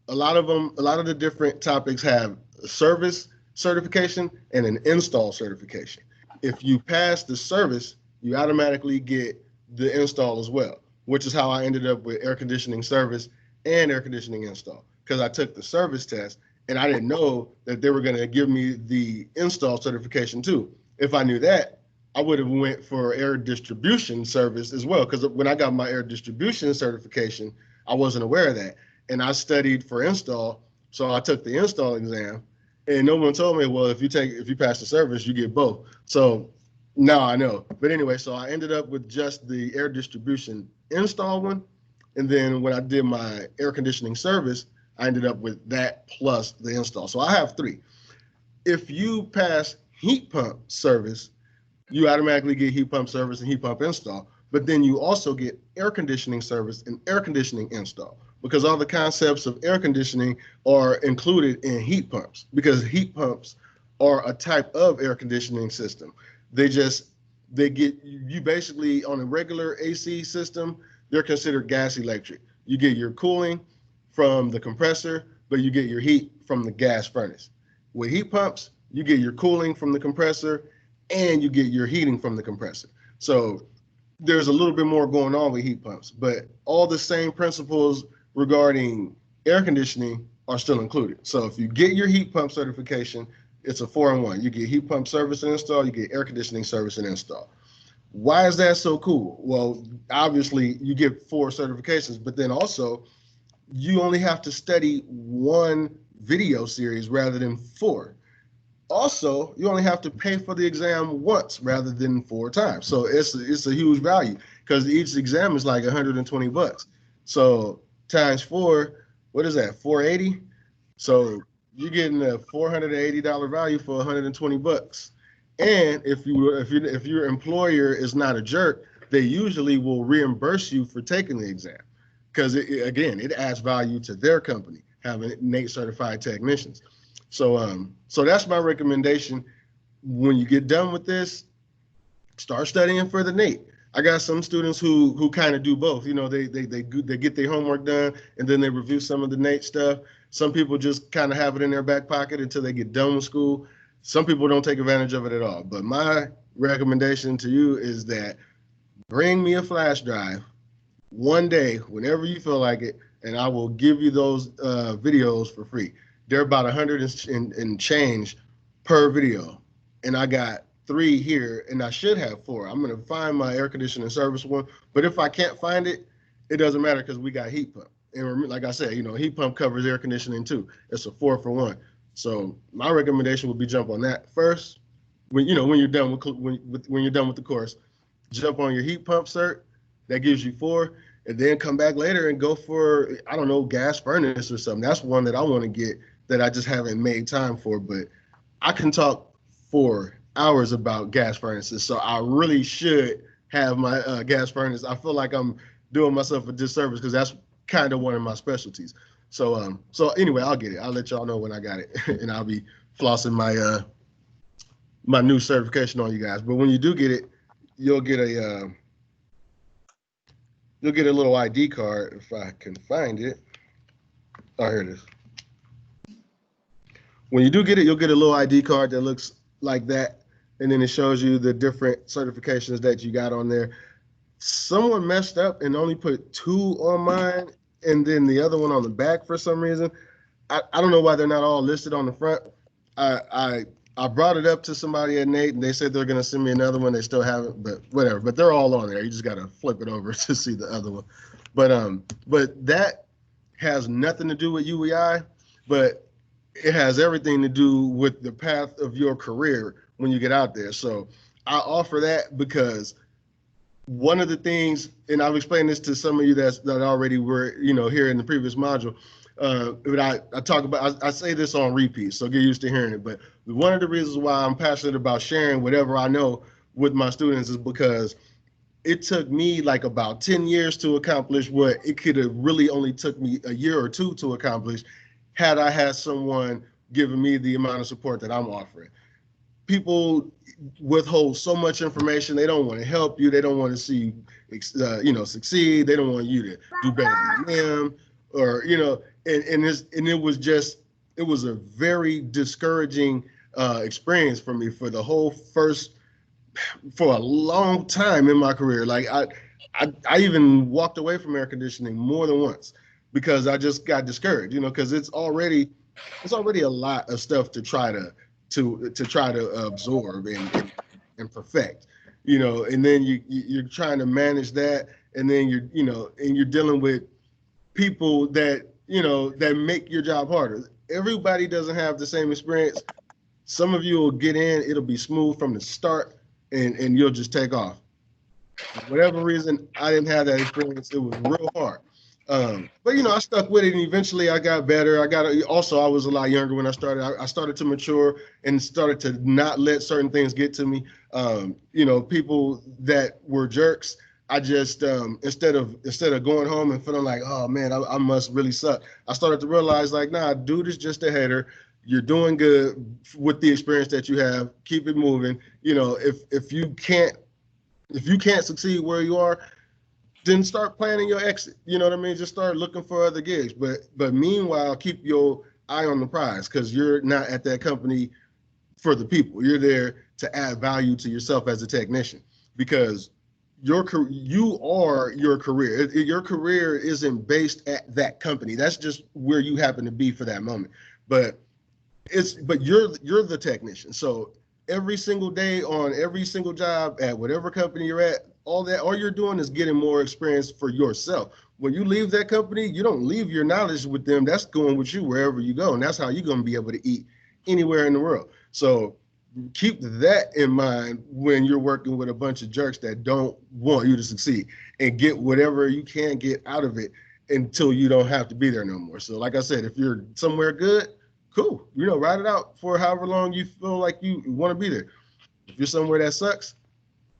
Speaker 1: a lot of the different topics have a service certification and an install certification. If you pass the service, you automatically get the install as well, which is how I ended up with air conditioning service and air conditioning install, because I took the service test and I didn't know that they were going to give me the install certification too. If I knew that, I would have went for air distribution service as well, because when I got my air distribution certification, I wasn't aware of that. And I studied for install, so I took the install exam, and no one told me, well, if you pass the service, you get both. So now I know. But anyway, so I ended up with just the air distribution install one. And then when I did my air conditioning service, I ended up with that plus the install. So I have 3. If you pass heat pump service, you automatically get heat pump service and heat pump install. But then you also get air conditioning service and air conditioning install, because all the concepts of air conditioning are included in heat pumps, because heat pumps are a type of air conditioning system. They get you basically on a regular AC system, they're considered gas electric. You get your cooling from the compressor, but you get your heat from the gas furnace. With heat pumps, you get your cooling from the compressor and you get your heating from the compressor. So there's a little bit more going on with heat pumps, but all the same principles regarding air conditioning are still included. So if you get your heat pump certification, it's a 4-in-1. You get heat pump service and install, you get air conditioning service and install. Why is that so cool? Well, obviously you get 4 certifications, but then also you only have to study 1 video series rather than 4. Also, you only have to pay for the exam once rather than 4 times. So it's a huge value, because each exam is like $120. So times 4, what is that? $480. So you're getting a $480 value for $120. And if your employer is not a jerk, they usually will reimburse you for taking the exam, because it adds value to their company having NATE certified technicians. So that's my recommendation. When you get done with this, start studying for the NATE. I got some students who kind of do both. You know, they get their homework done and then they review some of the NATE stuff. Some people just kind of have it in their back pocket until they get done with school. Some people don't take advantage of it at all. But my recommendation to you is that bring me a flash drive one day, whenever you feel like it, and I will give you those videos for free. They're about 100 and change per video. And I got 3 here, and I should have 4. I'm going to find my air conditioning service one. But if I can't find it, it doesn't matter, because we got heat pump. And like I said, you know, heat pump covers air conditioning too. It's a 4-for-1. So my recommendation would be jump on that first. When you're done with the course, jump on your heat pump cert. That gives you 4, and then come back later and go for, I don't know, gas furnace or something. That's one that I want to get that I just haven't made time for. But I can talk for hours about gas furnaces, so I really should have my gas furnace. I feel like I'm doing myself a disservice because that's kind of one of my specialties. So so anyway, I'll get it. I'll let y'all know when I got it, and I'll be flossing my my new certification on you guys. But when you do get it, you'll get a little ID card if I can find it. Oh, here it is. When you do get it, you'll get a little ID card that looks like that, and then it shows you the different certifications that you got on there. Someone messed up and only put 2 on mine, and then the other one on the back for some reason. I don't know why they're not all listed on the front. I brought it up to somebody at Nate, and they said they're going to send me another one. They still haven't, but whatever. But they're all on there. You just got to flip it over to see the other one. But that has nothing to do with UEI, but it has everything to do with the path of your career when you get out there. So I offer that because one of the things, and I've explained this to some of you that already were, here in the previous module, but I talk about, I say this on repeat, so get used to hearing it. But one of the reasons why I'm passionate about sharing whatever I know with my students is because it took me like about 10 years to accomplish what it could have really only took me a year or 2 to accomplish had I had someone giving me the amount of support that I'm offering. People withhold so much information. They don't want to help you. They don't want to see you, succeed. They don't want you to do better than them, or and it was a very discouraging experience for me for a long time in my career. Like I even walked away from air conditioning more than once because I just got discouraged, because it's already a lot of stuff to try to absorb and perfect, and then you're trying to manage that, and then you're dealing with people that that make your job harder. Everybody doesn't have the same experience. Some of you will get in, it'll be smooth from the start, and you'll just take off. For whatever reason, I didn't have that experience. It was real hard. But I stuck with it, and eventually I got better. I was a lot younger when I started. I started to mature and started to not let certain things get to me. People that were jerks, I just instead of going home and feeling like, oh man, I must really suck, I started to realize like, nah, dude is just a hater. You're doing good with the experience that you have. Keep it moving. If you can't succeed where you are, then start planning your exit. You know what I mean? Just start looking for other gigs. But meanwhile, keep your eye on the prize, because you're not at that company for the people. You're there to add value to yourself as a technician, because you are your career. Your career isn't based at that company. That's just where you happen to be for that moment. But you're the technician. So every single day on every single job at whatever company you're at, all you're doing is getting more experience for yourself. When you leave that company, you don't leave your knowledge with them. That's going with you wherever you go, and that's how you're going to be able to eat anywhere in the world. So keep that in mind when you're working with a bunch of jerks that don't want you to succeed, and get whatever you can get out of it until you don't have to be there no more. So like I said, if you're somewhere good, cool, ride it out for however long you feel like you want to be there. If you're somewhere that sucks,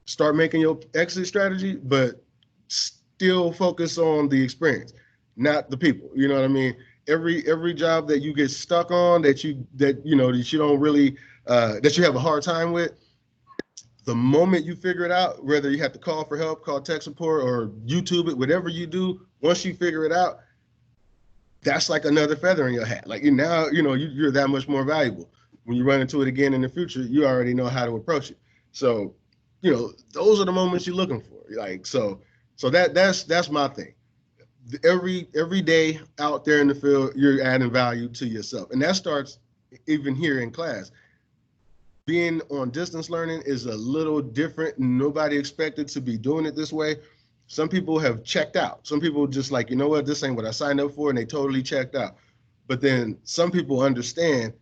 Speaker 1: start making your exit strategy, but still focus on the experience, not the people. You know what I mean? Every job that you get stuck on, that you don't really that you have a hard time with, the moment you figure it out, whether you have to call for help, call tech support, or YouTube it, whatever you do, once you figure it out, that's like another feather in your hat. Like now, you're that much more valuable. When you run into it again in the future, you already know how to approach it. So, those are the moments you're looking for. Like, so that's my thing. Every day out there in the field, you're adding value to yourself. And that starts even here in class. Being on distance learning is a little different. Nobody expected to be doing it this way. Some people have checked out. Some people just like, you know what, this ain't what I signed up for, and they totally checked out. But then some people understand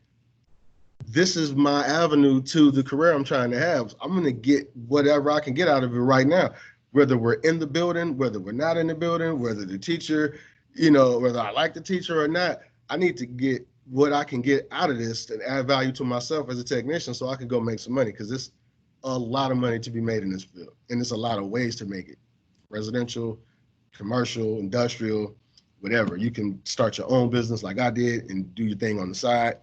Speaker 1: this is my avenue to the career I'm trying to have. I'm going to get whatever I can get out of it right now, whether we're in the building, whether we're not in the building, whether the teacher, whether I like the teacher or not. I need to get what I can get out of this and add value to myself as a technician so I can go make some money, because it's a lot of money to be made in this field. And there's a lot of ways to make it. Residential, commercial, industrial, whatever. You can start your own business like I did and do your thing on the side.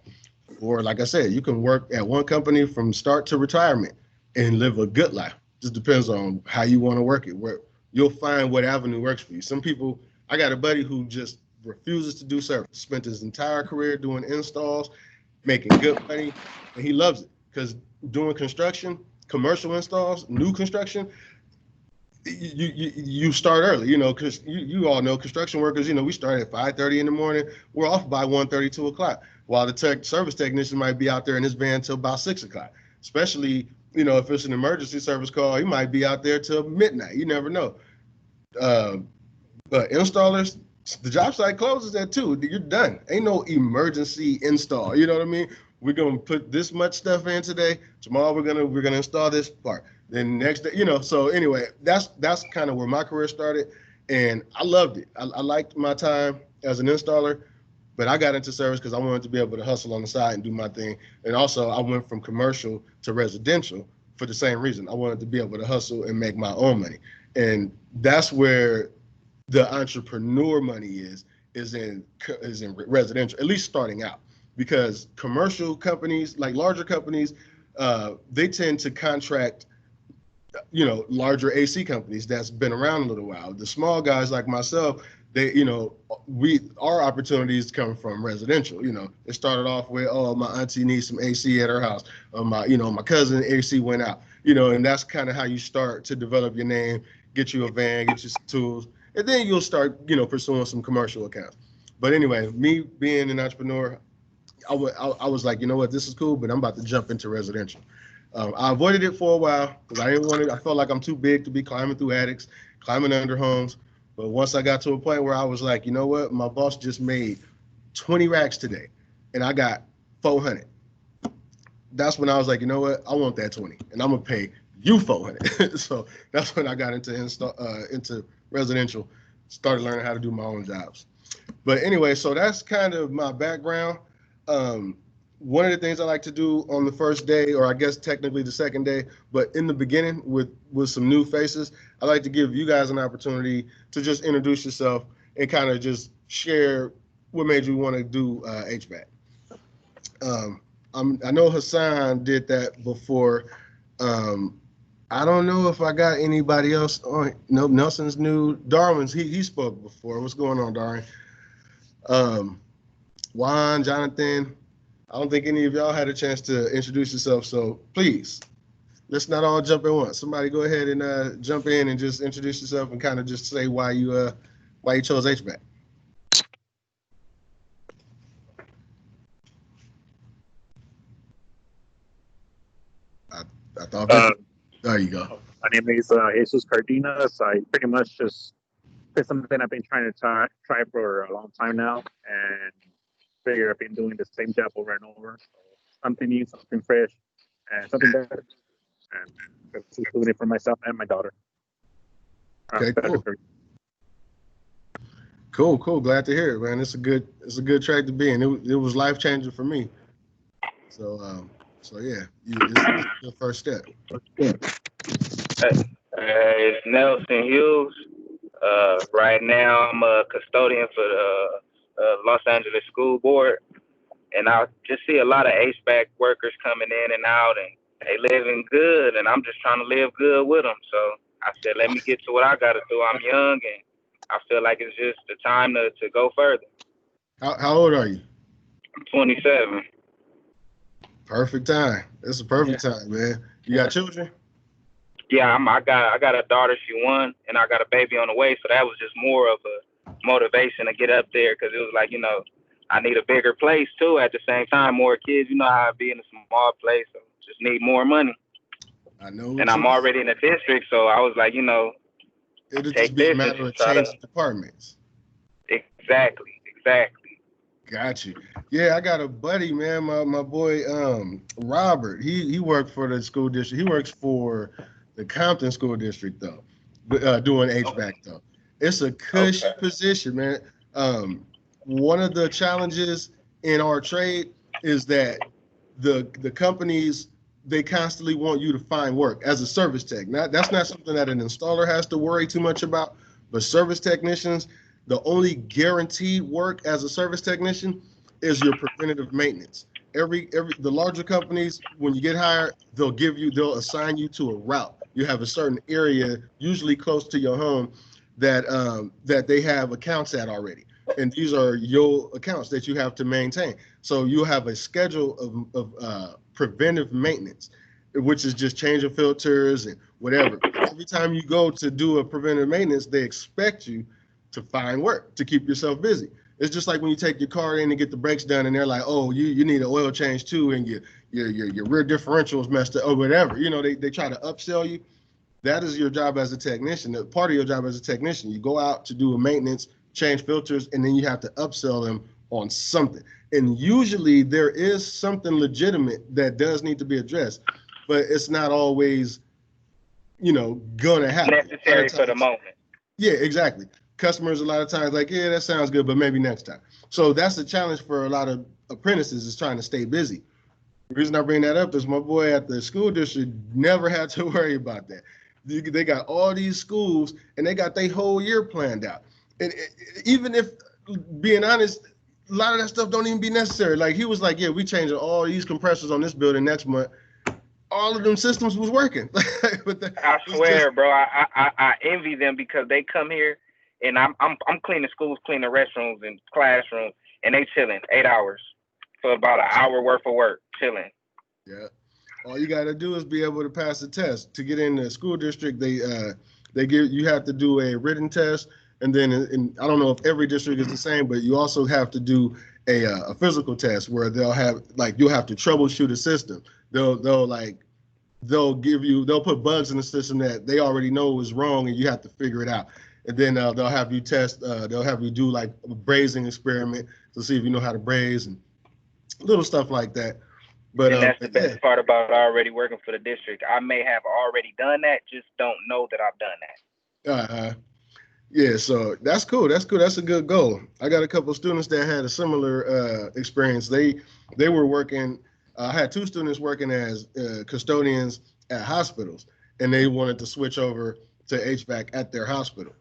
Speaker 1: Or like I said, you can work at one company from start to retirement and live a good life. Just depends on how you want to work it. Where you'll find what avenue works for you. Some people, I got a buddy who just refuses to do service, spent his entire career doing installs, making good money, and he loves it, because doing construction, commercial installs, new construction, you start early, because you all know construction workers, we start at 5:30 in the morning, we're off by 1:30, 2 o'clock, while the service technician might be out there in his van till about 6 o'clock, especially, if it's an emergency service call, he might be out there till midnight. You never know. But installers, the job site closes at 2. You're done. Ain't no emergency install. You know what I mean? We're gonna put this much stuff in today. Tomorrow we're gonna install this part. Then next day, So anyway, that's kind of where my career started, and I loved it. I liked my time as an installer, but I got into service because I wanted to be able to hustle on the side and do my thing. And also, I went from commercial to residential for the same reason. I wanted to be able to hustle and make my own money, and that's where the entrepreneur money is in residential, at least starting out, because commercial companies, like larger companies, they tend to contract, larger AC companies that's been around a little while. The small guys like myself, our opportunities come from residential. It started off with, my auntie needs some AC at her house. My cousin AC went out, and that's kind of how you start to develop your name, get you a van, get you some tools. And then you'll start, pursuing some commercial accounts. But anyway, me being an entrepreneur, I was like, this is cool, but I'm about to jump into residential. I avoided it for a while because I didn't want it. I felt like I'm too big to be climbing through attics, climbing under homes. But once I got to a point where I was like, my boss just made 20 racks today and I got 400. That's when I was like, I want that 20 and I'm going to pay you 400. So that's when I got into residential, started learning how to do my own jobs. But anyway, so that's kind of my background. One of the things I like to do on the first day, or I guess technically the second day, but in the beginning with some new faces, I like to give you guys an opportunity to just introduce yourself and kind of just share what made you want to do HVAC. I know Hassan did that before. I don't know if I got anybody else on. No, Nelson's new. Darwin's, he spoke before. What's going on, Darwin? Juan, Jonathan, I don't think any of y'all had a chance to introduce yourself, so please, let's not all jump in once. Somebody go ahead and jump in and just introduce yourself and kind of just say why you chose HVAC. I thought there you go.
Speaker 6: My name is Jesus Cardenas. I pretty much just it's something I've been trying to try for a long time now, and figure I've been doing the same job over and over. So something new, something fresh, and something better. And just doing it for myself and my daughter.
Speaker 1: Okay, cool. Cool. Glad to hear it, man. It's a good track to be in. It was life changing for me. So yeah, it's the first step.
Speaker 7: It's Nelson Hughes. Right now, I'm a custodian for the Los Angeles School Board, and I just see a lot of HVAC workers coming in and out, and they living good, and I'm just trying to live good with them. So I said, let me get to what I got to do. I'm young, and I feel like it's just the time to go further.
Speaker 1: How old are you?
Speaker 7: I'm 27.
Speaker 1: Perfect time. It's a perfect time, man. You got children?
Speaker 7: Yeah, I got a daughter. She 1, and I got a baby on the way. So that was just more of a motivation to get up there, because it was like, I need a bigger place too. At the same time, more kids. You know how I be in a small place, so just need more money.
Speaker 1: I know.
Speaker 7: And I'm already in the district, so I was like,
Speaker 1: it'll just be a matter of changing departments.
Speaker 7: Exactly.
Speaker 1: Got you. Yeah, I got a buddy, man. My boy Robert. He worked for the school district. He works for the Compton School District though, doing HVAC though. It's a cush position, man. One of the challenges in our trade is that the companies, they constantly want you to find work as a service tech. That's not something that an installer has to worry too much about, but service technicians, the only guaranteed work as a service technician is your preventative maintenance. The larger companies, when you get hired, they'll assign you to a route. You have a certain area, usually close to your home, that they have accounts at already. And these are your accounts that you have to maintain. So you have a schedule of preventive maintenance, which is just changing filters and whatever. Every time you go to do a preventive maintenance, they expect you to find work, to keep yourself busy. It's just like when you take your car in and get the brakes done and they're like, oh, you need an oil change too, and your rear differential's messed up or whatever. You know, they try to upsell you. That is your job as a technician. Part of your job as a technician, you go out to do a maintenance, change filters, and then you have to upsell them on something. And usually there is something legitimate that does need to be addressed, but it's not always, gonna happen.
Speaker 7: Necessary for the moment.
Speaker 1: Yeah, exactly. Customers a lot of times like, yeah, that sounds good, but maybe next time. So that's the challenge for a lot of apprentices, is trying to stay busy. The reason I bring that up is my boy at the school district never had to worry about that. They got all these schools and they got their whole year planned out. And even if, being honest, a lot of that stuff don't even be necessary. Like he was like, yeah, we changing all these compressors on this building next month. All of them systems was working.
Speaker 7: I swear, bro, I envy them because they come here and I'm cleaning schools, cleaning restrooms and classrooms, and they chilling 8 hours for about an hour worth of work, chilling.
Speaker 1: Yeah. All you got to do is be able to pass the test. To get in the school district, you have to do a written test, and then I don't know if every district is the same, but you also have to do a physical test where you'll have to troubleshoot a system. They'll put bugs in the system that they already know is wrong, and you have to figure it out. And then they'll have you test. They'll have you do like a brazing experiment to see if you know how to braze and little stuff like that. But
Speaker 7: and that's the best part about already working for the district. I may have already done that, just don't know that I've done that.
Speaker 1: Yeah, so that's cool. That's cool. That's a good goal. I got a couple of students that had a similar experience. They were working. I had two students working as custodians at hospitals, and they wanted to switch over to HVAC at their hospital.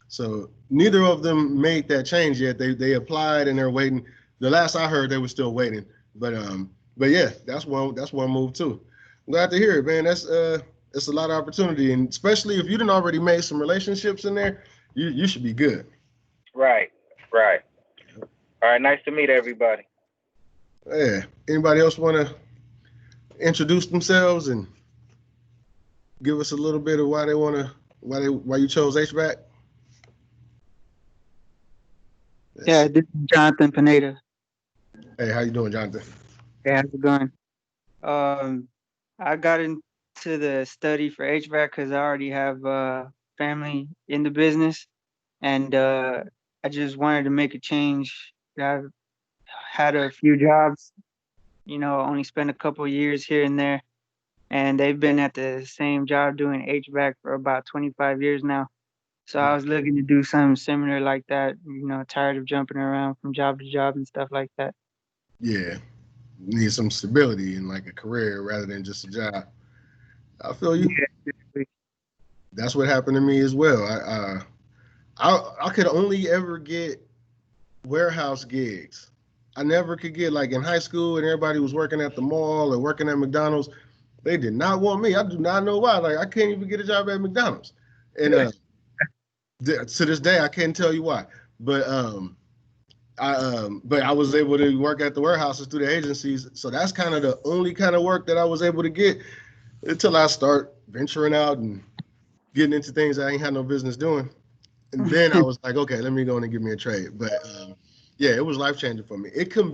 Speaker 1: So neither of them made that change yet. They applied and they're waiting. The last I heard, they were still waiting. But yeah, that's one move too. I'm glad to hear it, man. It's a lot of opportunity, and especially if you didn't already made some relationships in there, you should be good.
Speaker 7: Right. All right, nice to meet everybody.
Speaker 1: Yeah. Anybody else want to introduce themselves and give us a little bit of why you chose HVAC?
Speaker 8: Yeah, this is Jonathan Pineda.
Speaker 1: Hey, how you doing, Jonathan?
Speaker 8: Hey, how's it going? I got into the study for HVAC because I already have family in the business, and I just wanted to make a change. I've had a few jobs, only spent a couple years here and there, and they've been at the same job doing HVAC for about 25 years now. So I was looking to do something similar like that, tired of jumping around from job to job and stuff like that.
Speaker 1: Yeah, need some stability in like a career rather than just a job. I feel you.
Speaker 8: Yeah.
Speaker 1: That's what happened to me as well. I could only ever get warehouse gigs. I never could get, like in high school and everybody was working at the mall or working at McDonald's. They did not want me. I do not know why. Like I can't even get a job at McDonald's. And to this day, I can't tell you why. But I was able to work at the warehouses through the agencies. So that's kind of the only kind of work that I was able to get until I start venturing out and getting into things I ain't had no business doing. And then I was like, okay, let me go in and give me a trade. But yeah, it was life changing for me. It can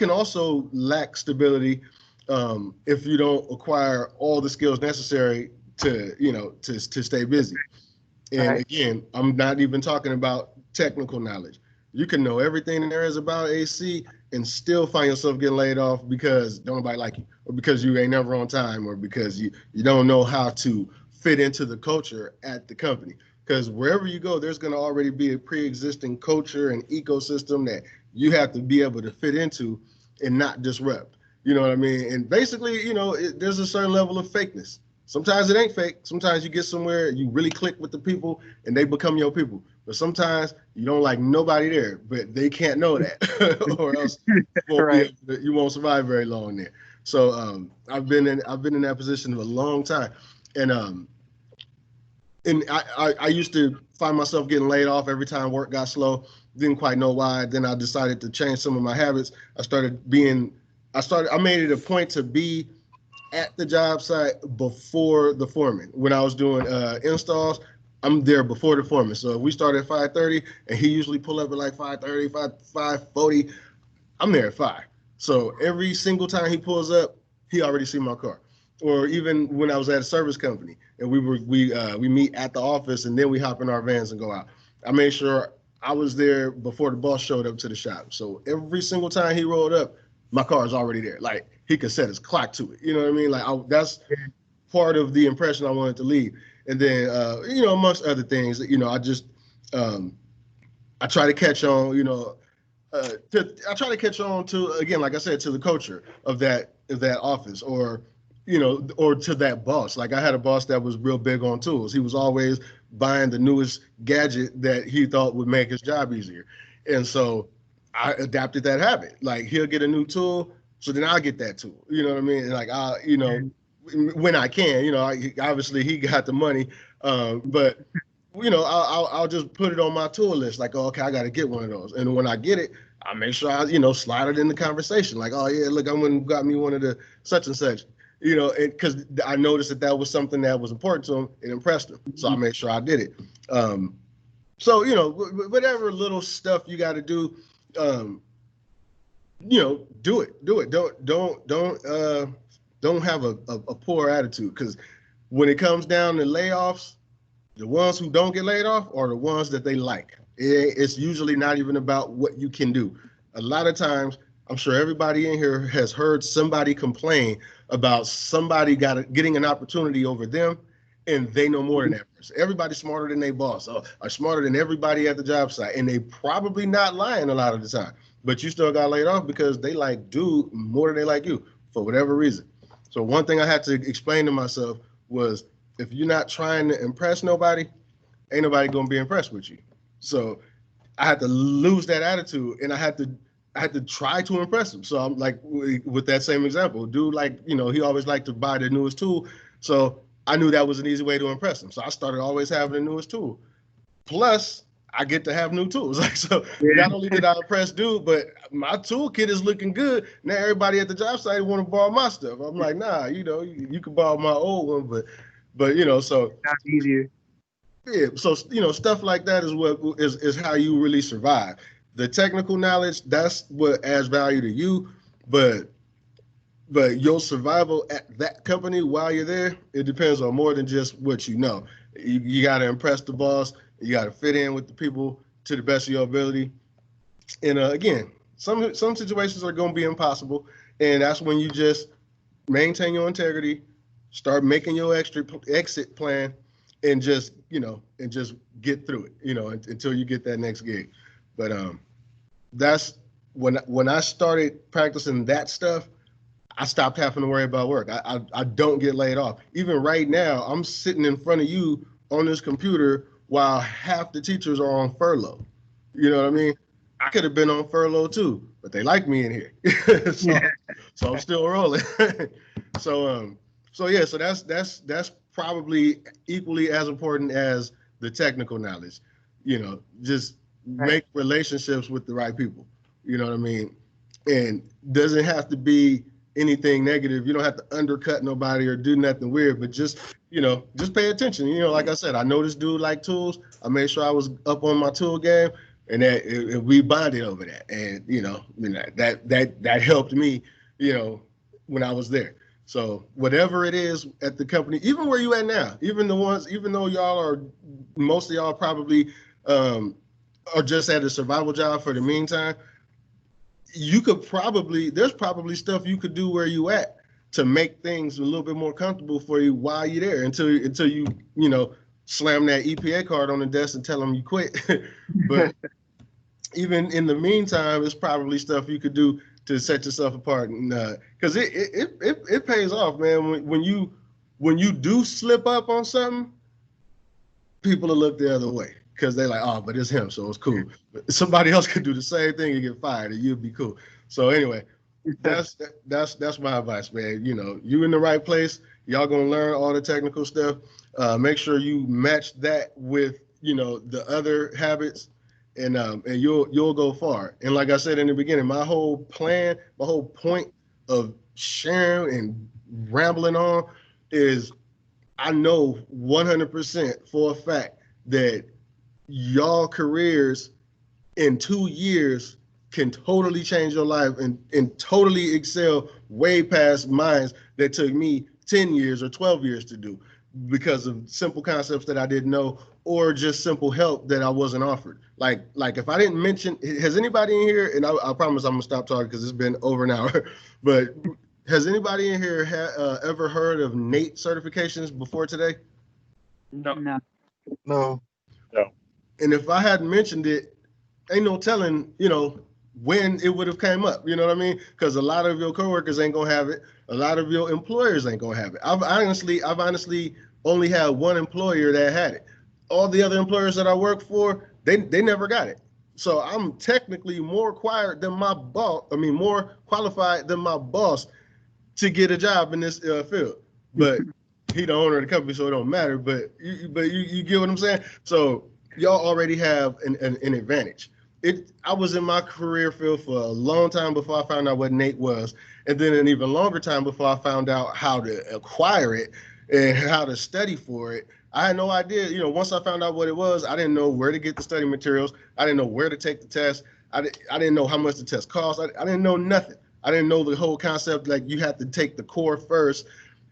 Speaker 1: also lack stability if you don't acquire all the skills necessary to stay busy. And again, I'm not even talking about technical knowledge. You can know everything there is about AC and still find yourself getting laid off because don't nobody like you, or because you ain't never on time, or because you don't know how to fit into the culture at the company. Because wherever you go, there's going to already be a pre-existing culture and ecosystem that you have to be able to fit into and not disrupt. You know what I mean? And basically, you know, there's a certain level of fakeness. Sometimes it ain't fake. Sometimes you get somewhere, you really click with the people and they become your people. But sometimes you don't like nobody there, but they can't know that, or else
Speaker 8: Right.
Speaker 1: you won't survive very long there. So I've been in that position for a long time, and I used to find myself getting laid off every time work got slow. Didn't quite know why. Then I decided to change some of my habits. I made it a point to be at the job site before the foreman. When I was doing installs, I'm there before the foreman. So if we start at 5:30 and he usually pull up at like 5:30, 5:40, I'm there at 5. So every single time he pulls up, he already see my car. Or even when I was at a service company and we meet at the office and then we hop in our vans and go out. I made sure I was there before the boss showed up to the shop. So every single time he rolled up, my car is already there. Like he could set his clock to it. You know what I mean? Like that's part of the impression I wanted to leave. And then, you know, amongst other things, you know, I just, I try to catch on, you know, I try to catch on to, again, like I said, to the culture of that office, or, you know, or to that boss. Like I had a boss that was real big on tools. He was always buying the newest gadget that he thought would make his job easier. And so I adapted that habit. Like he'll get a new tool, so then I'll get that tool. You know what I mean? And like you know, when I can, you know, obviously he got the money, but you know, I'll just put it on my tool list. Like, oh, okay, I got to get one of those. And when I get it, I make sure I, you know, slide it in the conversation. Like, oh yeah, look, I went and got me one of the such and such. You know, because I noticed that was something that was important to him. It impressed him, so I made sure I did it. So you know, whatever little stuff you got to do, you know, do it. Don't have a poor attitude, because when it comes down to layoffs, the ones who don't get laid off are the ones that they like. It's usually not even about what you can do. A lot of times, I'm sure everybody in here has heard somebody complain about somebody getting an opportunity over them, and they know more than that person. Everybody's smarter than their boss, or are smarter than everybody at the job site, and they probably not lying a lot of the time. But you still got laid off because they like dude more than they like you for whatever reason. So one thing I had to explain to myself was, if you're not trying to impress nobody, ain't nobody gonna be impressed with you. So I had to lose that attitude, and I had to try to impress him. So I'm like, with that same example, dude, like, you know, he always liked to buy the newest tool. So I knew that was an easy way to impress him. So I started always having the newest tool. Plus, I get to have new tools. Like, so not only did I impress dude, but my toolkit is looking good. Now everybody at the job site want to borrow my stuff. I'm like, nah, you know, you can borrow my old one, but you know, so
Speaker 8: That's easier.
Speaker 1: yeah, so you know, stuff like that is what is how you really survive. The technical knowledge, that's what adds value to you, but your survival at that company while you're there, it depends on more than just what you know. You got to impress the boss. You got to fit in with the people to the best of your ability. And again, some situations are going to be impossible, and that's when you just maintain your integrity, start making your exit plan, and just, you know, and just get through it, you know, until you get that next gig. But that's when I started practicing that stuff, I stopped having to worry about work. I don't get laid off. Even right now, I'm sitting in front of you on this computer while half the teachers are on furlough. You know what I mean? I could have been on furlough too, but they like me in here. So I'm still rolling. So yeah, so that's probably equally as important as the technical knowledge. You know, just make relationships with the right people. You know what I mean? And doesn't have to be anything negative. You don't have to undercut nobody or do nothing weird, but just, you know, just pay attention. You know, like I said, I know this dude like tools. I made sure I was up on my tool game, and that we bonded over that. And, you know, that helped me, you know, when I was there. So whatever it is at the company, even where you at now, even though y'all are, most of y'all probably or just at a survival job for the meantime, there's probably stuff you could do where you at to make things a little bit more comfortable for you while you're there until you slam that EPA card on the desk and tell them you quit. But even in the meantime, it's probably stuff you could do to set yourself apart, and because it pays off, man. When you do slip up on something, people will look the other way because they're like, oh, but it's him, so it's cool. But somebody else could do the same thing and get fired, and you'd be cool. So anyway, that's my advice, man. You in the right place. Y'all gonna learn all the technical stuff. Make sure you match that with the other habits, and you'll go far. And like I said in the beginning, my whole point of sharing and rambling on is I know 100% for a fact that y'all careers in 2 years can totally change your life and totally excel way past mines that took me 10 years or 12 years to do because of simple concepts that I didn't know or just simple help that I wasn't offered. Like if I didn't mention, has anybody in here, and I promise I'm gonna stop talking because it's been over an hour, but has anybody in here ever heard of NATE certifications before today?
Speaker 2: No.
Speaker 4: No.
Speaker 1: And if I hadn't mentioned it, ain't no telling, when it would have came up. You know what I mean? Because a lot of your coworkers ain't gonna have it. A lot of your employers ain't gonna have it. I've honestly only had one employer that had it. All the other employers that I work for, they never got it. So I'm technically more qualified than my boss to get a job in this field. But he the owner of the company, so it don't matter. But you get what I'm saying? So y'all already have an advantage. I was in my career field for a long time before I found out what NATE was, and then an even longer time before I found out how to acquire it and how to study for it. I had no idea. Once I found out what it was, I didn't know where to get the study materials. I didn't know where to take the test. I didn't know how much the test cost. I didn't know nothing. I didn't know the whole concept, like you have to take the core first.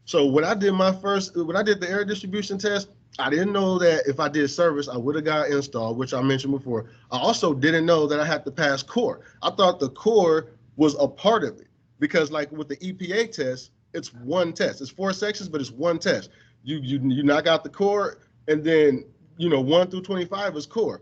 Speaker 1: So when I did the air distribution test, I didn't know that if I did service, I would have got installed, which I mentioned before. I also didn't know that I had to pass core. I thought the core was a part of it because like with the EPA test, it's one test. It's 4 sections, but it's one test. You knock out the core, and then 1 through 25 is core.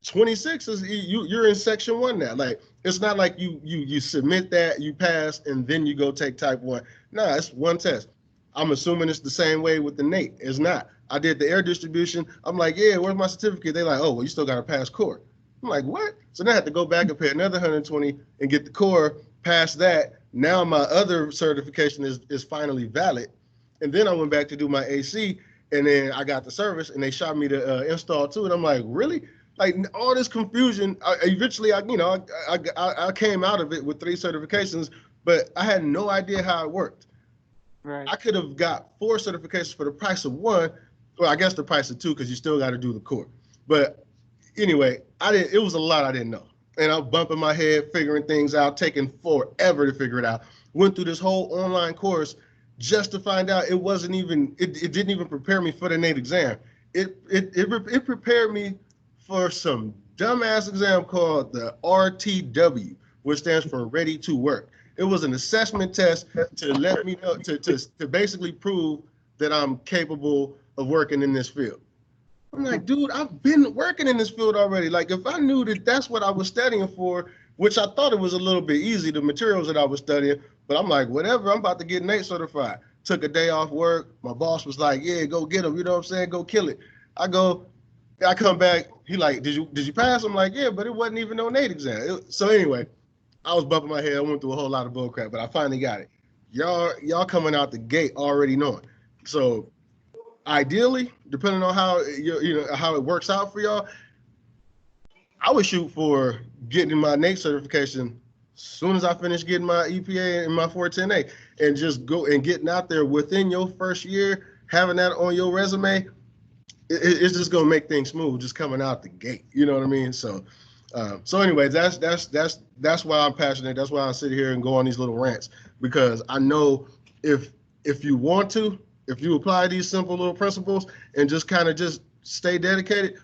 Speaker 1: 26 is you're in section 1 now. Like it's not like you submit that, you pass, and then you go take type 1. Nah, it's one test. I'm assuming it's the same way with the NATE. It's not. I did the air distribution. I'm like, yeah, where's my certificate? They're like, oh, well, you still got to pass core. I'm like, what? So then I had to go back and pay another 120 and get the core, pass that. Now my other certification is finally valid. And then I went back to do my AC, and then I got the service, and they shot me to install too. And I'm like, really? Like all this confusion. Eventually, I came out of it with 3 certifications, but I had no idea how it worked.
Speaker 8: Right.
Speaker 1: I could have got 4 certifications for the price of 1. Well, I guess the price of 2 because you still got to do the core. But anyway, it was a lot I didn't know. And I'm bumping my head, figuring things out, taking forever to figure it out. Went through this whole online course just to find out it didn't even prepare me for the NATE exam. It prepared me for some dumbass exam called the RTW, which stands for Ready to Work. It was an assessment test to let me know, to basically prove that I'm capable of working in this field. I'm like, dude, I've been working in this field already. Like, if I knew that that's what I was studying for, which I thought it was a little bit easy, the materials that I was studying, but I'm like, whatever, I'm about to get NATE certified. Took a day off work. My boss was like, yeah, go get him. You know what I'm saying? Go kill it. I come back. He like, did you pass? I'm like, yeah, but it wasn't even no NATE exam. So anyway, I was bumping my head. I went through a whole lot of bull crap, but I finally got it. Y'all coming out the gate already knowing. So ideally, depending on how how it works out for y'all, I would shoot for getting my NATE certification as soon as I finish getting my EPA and my 410A, and just go and getting out there within your first year, having that on your resume. It's just gonna make things smooth, just coming out the gate. You know what I mean? So anyway, that's why I'm passionate. That's why I sit here and go on these little rants, because I know if you want to, if you apply these simple little principles and just kind of just stay dedicated,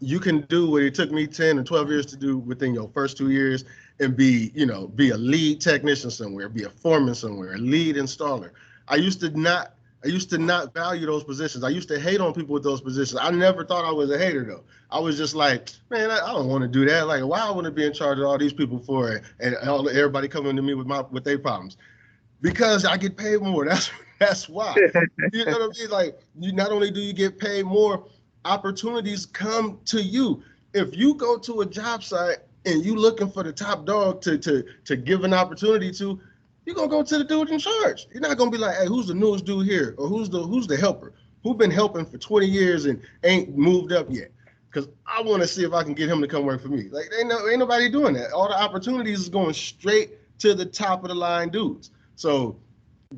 Speaker 1: you can do what it took me 10 or 12 years to do within your first 2 years and be a lead technician somewhere, be a foreman somewhere, a lead installer. I used to not value those positions. I used to hate on people with those positions. I never thought I was a hater though. I was just like, man, I don't want to do that. Like, why I want to be in charge of all these people for it and everybody coming to me with their problems? Because I get paid more. That's why. You know what I mean? Like, you not only do you get paid more, opportunities come to you. If you go to a job site and you looking for the top dog to give an opportunity to, you're gonna go to the dude in charge. You're not gonna be like, hey, who's the newest dude here? Or who's the helper? Who been helping for 20 years and ain't moved up yet? Because I want to see if I can get him to come work for me. Like, ain't nobody doing that. All the opportunities is going straight to the top of the line dudes. So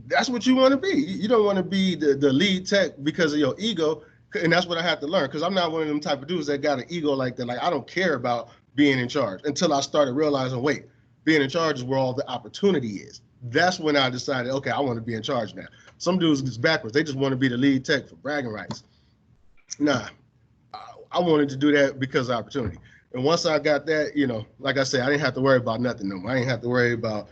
Speaker 1: that's what you want to be. You don't want to be the lead tech because of your ego. And that's what I had to learn, because I'm not one of them type of dudes that got an ego like that. Like, I don't care about being in charge until I started realizing, wait, being in charge is where all the opportunity is. That's when I decided, okay, I want to be in charge now. Some dudes is backwards. They just want to be the lead tech for bragging rights. Nah, I wanted to do that because of opportunity. And once I got that, like I said, I didn't have to worry about nothing no more. I didn't have to worry about,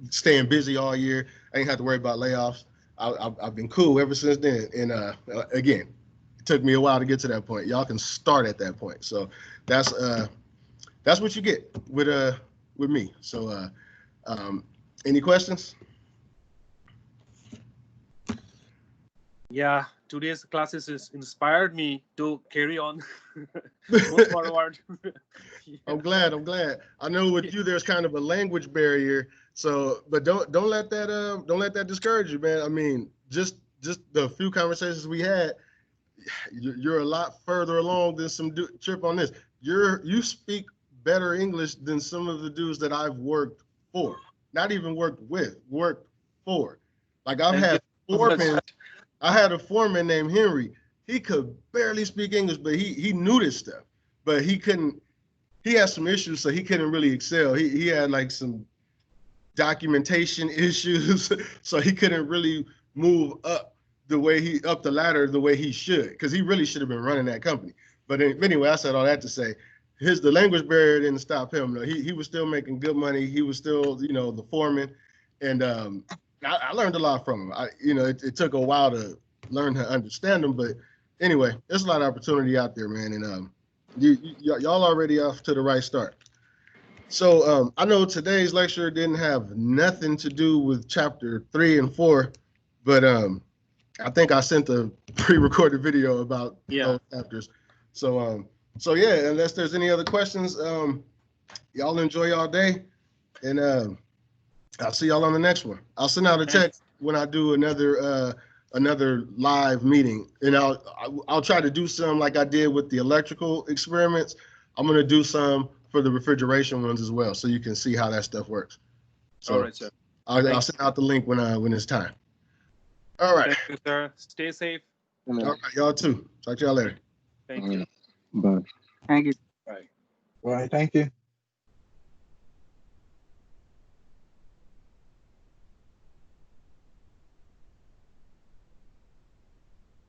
Speaker 1: staying busy all year. I didn't have to worry about layoffs. I've been cool ever since then. And again, it took me a while to get to that point. Y'all can start at that point. So that's what you get with me. So any questions?
Speaker 2: Yeah, today's classes has inspired me to carry on, move forward. Yeah.
Speaker 1: I'm glad. I know with you there's kind of a language barrier. So, but don't let that discourage you, man. I mean, just the few conversations we had, you're a lot further along than some Trip on this. You speak better English than some of the dudes that I've worked for. Not even worked with, worked for. Like, I've had foremen. I had a foreman named Henry. He could barely speak English, but he knew this stuff. But he had some issues, so he couldn't really excel. He had like some documentation issues, so he couldn't really move up the ladder the way he should, because he really should have been running that company. But anyway, I said all that to say, the language barrier didn't stop him. No, he was still making good money. He was still, the foreman, and I learned a lot from him. It took a while to learn to understand him, but anyway, there's a lot of opportunity out there, man, and y'all already off to the right start. So I know today's lecture didn't have nothing to do with chapter 3 and 4, but I think I sent a pre-recorded video about those chapters. So yeah, unless there's any other questions, y'all enjoy y'all day, and I'll see y'all on the next one. I'll send out a text when I do another live meeting, and I'll try to do some like I did with the electrical experiments. I'm gonna do some for the refrigeration ones as well, so you can see how that stuff works. So
Speaker 2: all right, sir.
Speaker 1: I'll send out the link when it's time. All right.
Speaker 2: Thank you, sir. Stay safe.
Speaker 1: All right, y'all too. Talk to y'all later.
Speaker 2: Thank you.
Speaker 4: Bye.
Speaker 8: Thank you.
Speaker 2: Bye.
Speaker 9: All right, thank you.